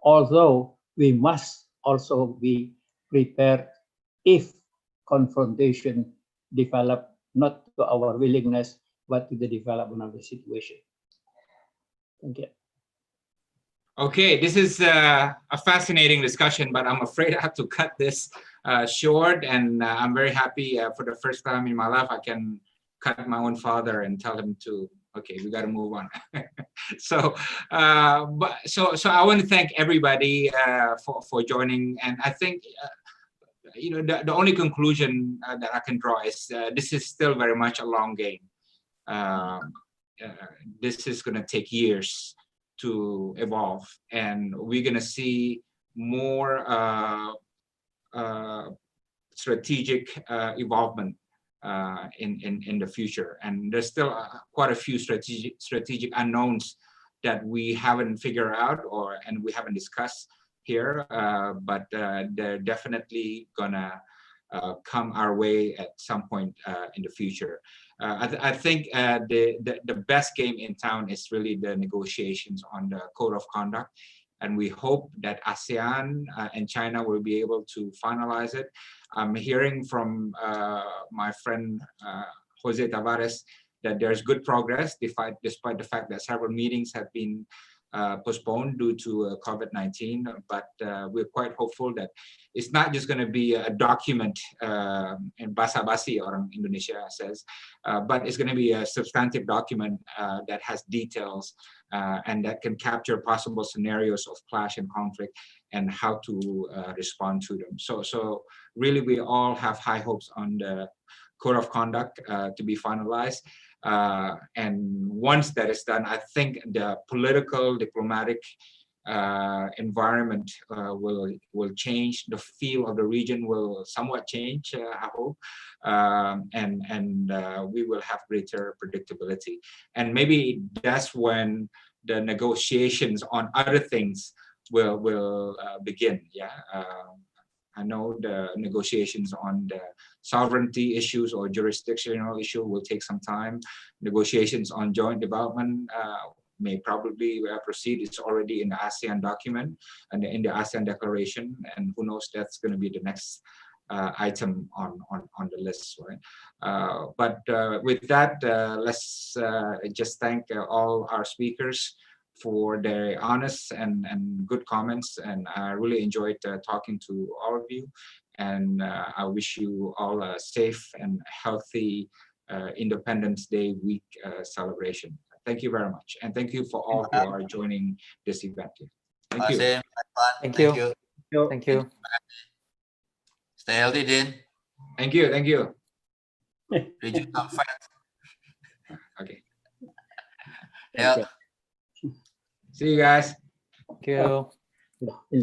although we must also be prepared if confrontation develop not to our willingness, but to the development of the situation. Thank you. Okay, this is a fascinating discussion, but I'm afraid I have to cut this short. And I'm very happy for the first time in my life, I can cut my own father and tell him to, okay, we got to move on. So I want to thank everybody for joining. And I think, the only conclusion that I can draw is this is still very much a long game. This is going to take years to evolve, and we're going to see more strategic evolvement in the future. And there's still quite a few strategic unknowns that we haven't figured out and we haven't discussed here, but they're definitely gonna come our way at some point in the future. I think the best game in town is really the negotiations on the code of conduct, and we hope that ASEAN and China will be able to finalize it. I'm hearing from my friend Jose Tavares that there's good progress despite the fact that several meetings have been postponed due to COVID-19, but we're quite hopeful that it's not just going to be a document in basa-basi, orang Indonesia says, but it's going to be a substantive document that has details and that can capture possible scenarios of clash and conflict and how to respond to them. So really, we all have high hopes on the code of conduct to be finalized. And once that is done, I think the political, diplomatic environment will change. The feel of the region will somewhat change, I hope, and we will have greater predictability. And maybe that's when the negotiations on other things will begin. Yeah. I know the negotiations on the sovereignty issues or jurisdictional issue will take some time. Negotiations on joint development may probably proceed. It's already in the ASEAN document and in the ASEAN declaration, and who knows, that's going to be the next item on the list, right? But with that, let's just thank all our speakers for their honest and good comments, and I really enjoyed talking to all of you, and I wish you all a safe and healthy Independence Day week celebration. Thank you very much. And thank you for all who are joining this event. Thank you. Hasim, Irfan, Thank thank you. you. Thank you. Stay healthy, Din. Thank you. Thank you. Reduce some fat. Okay. Yeah. Okay. See you guys. Thank you. Yeah.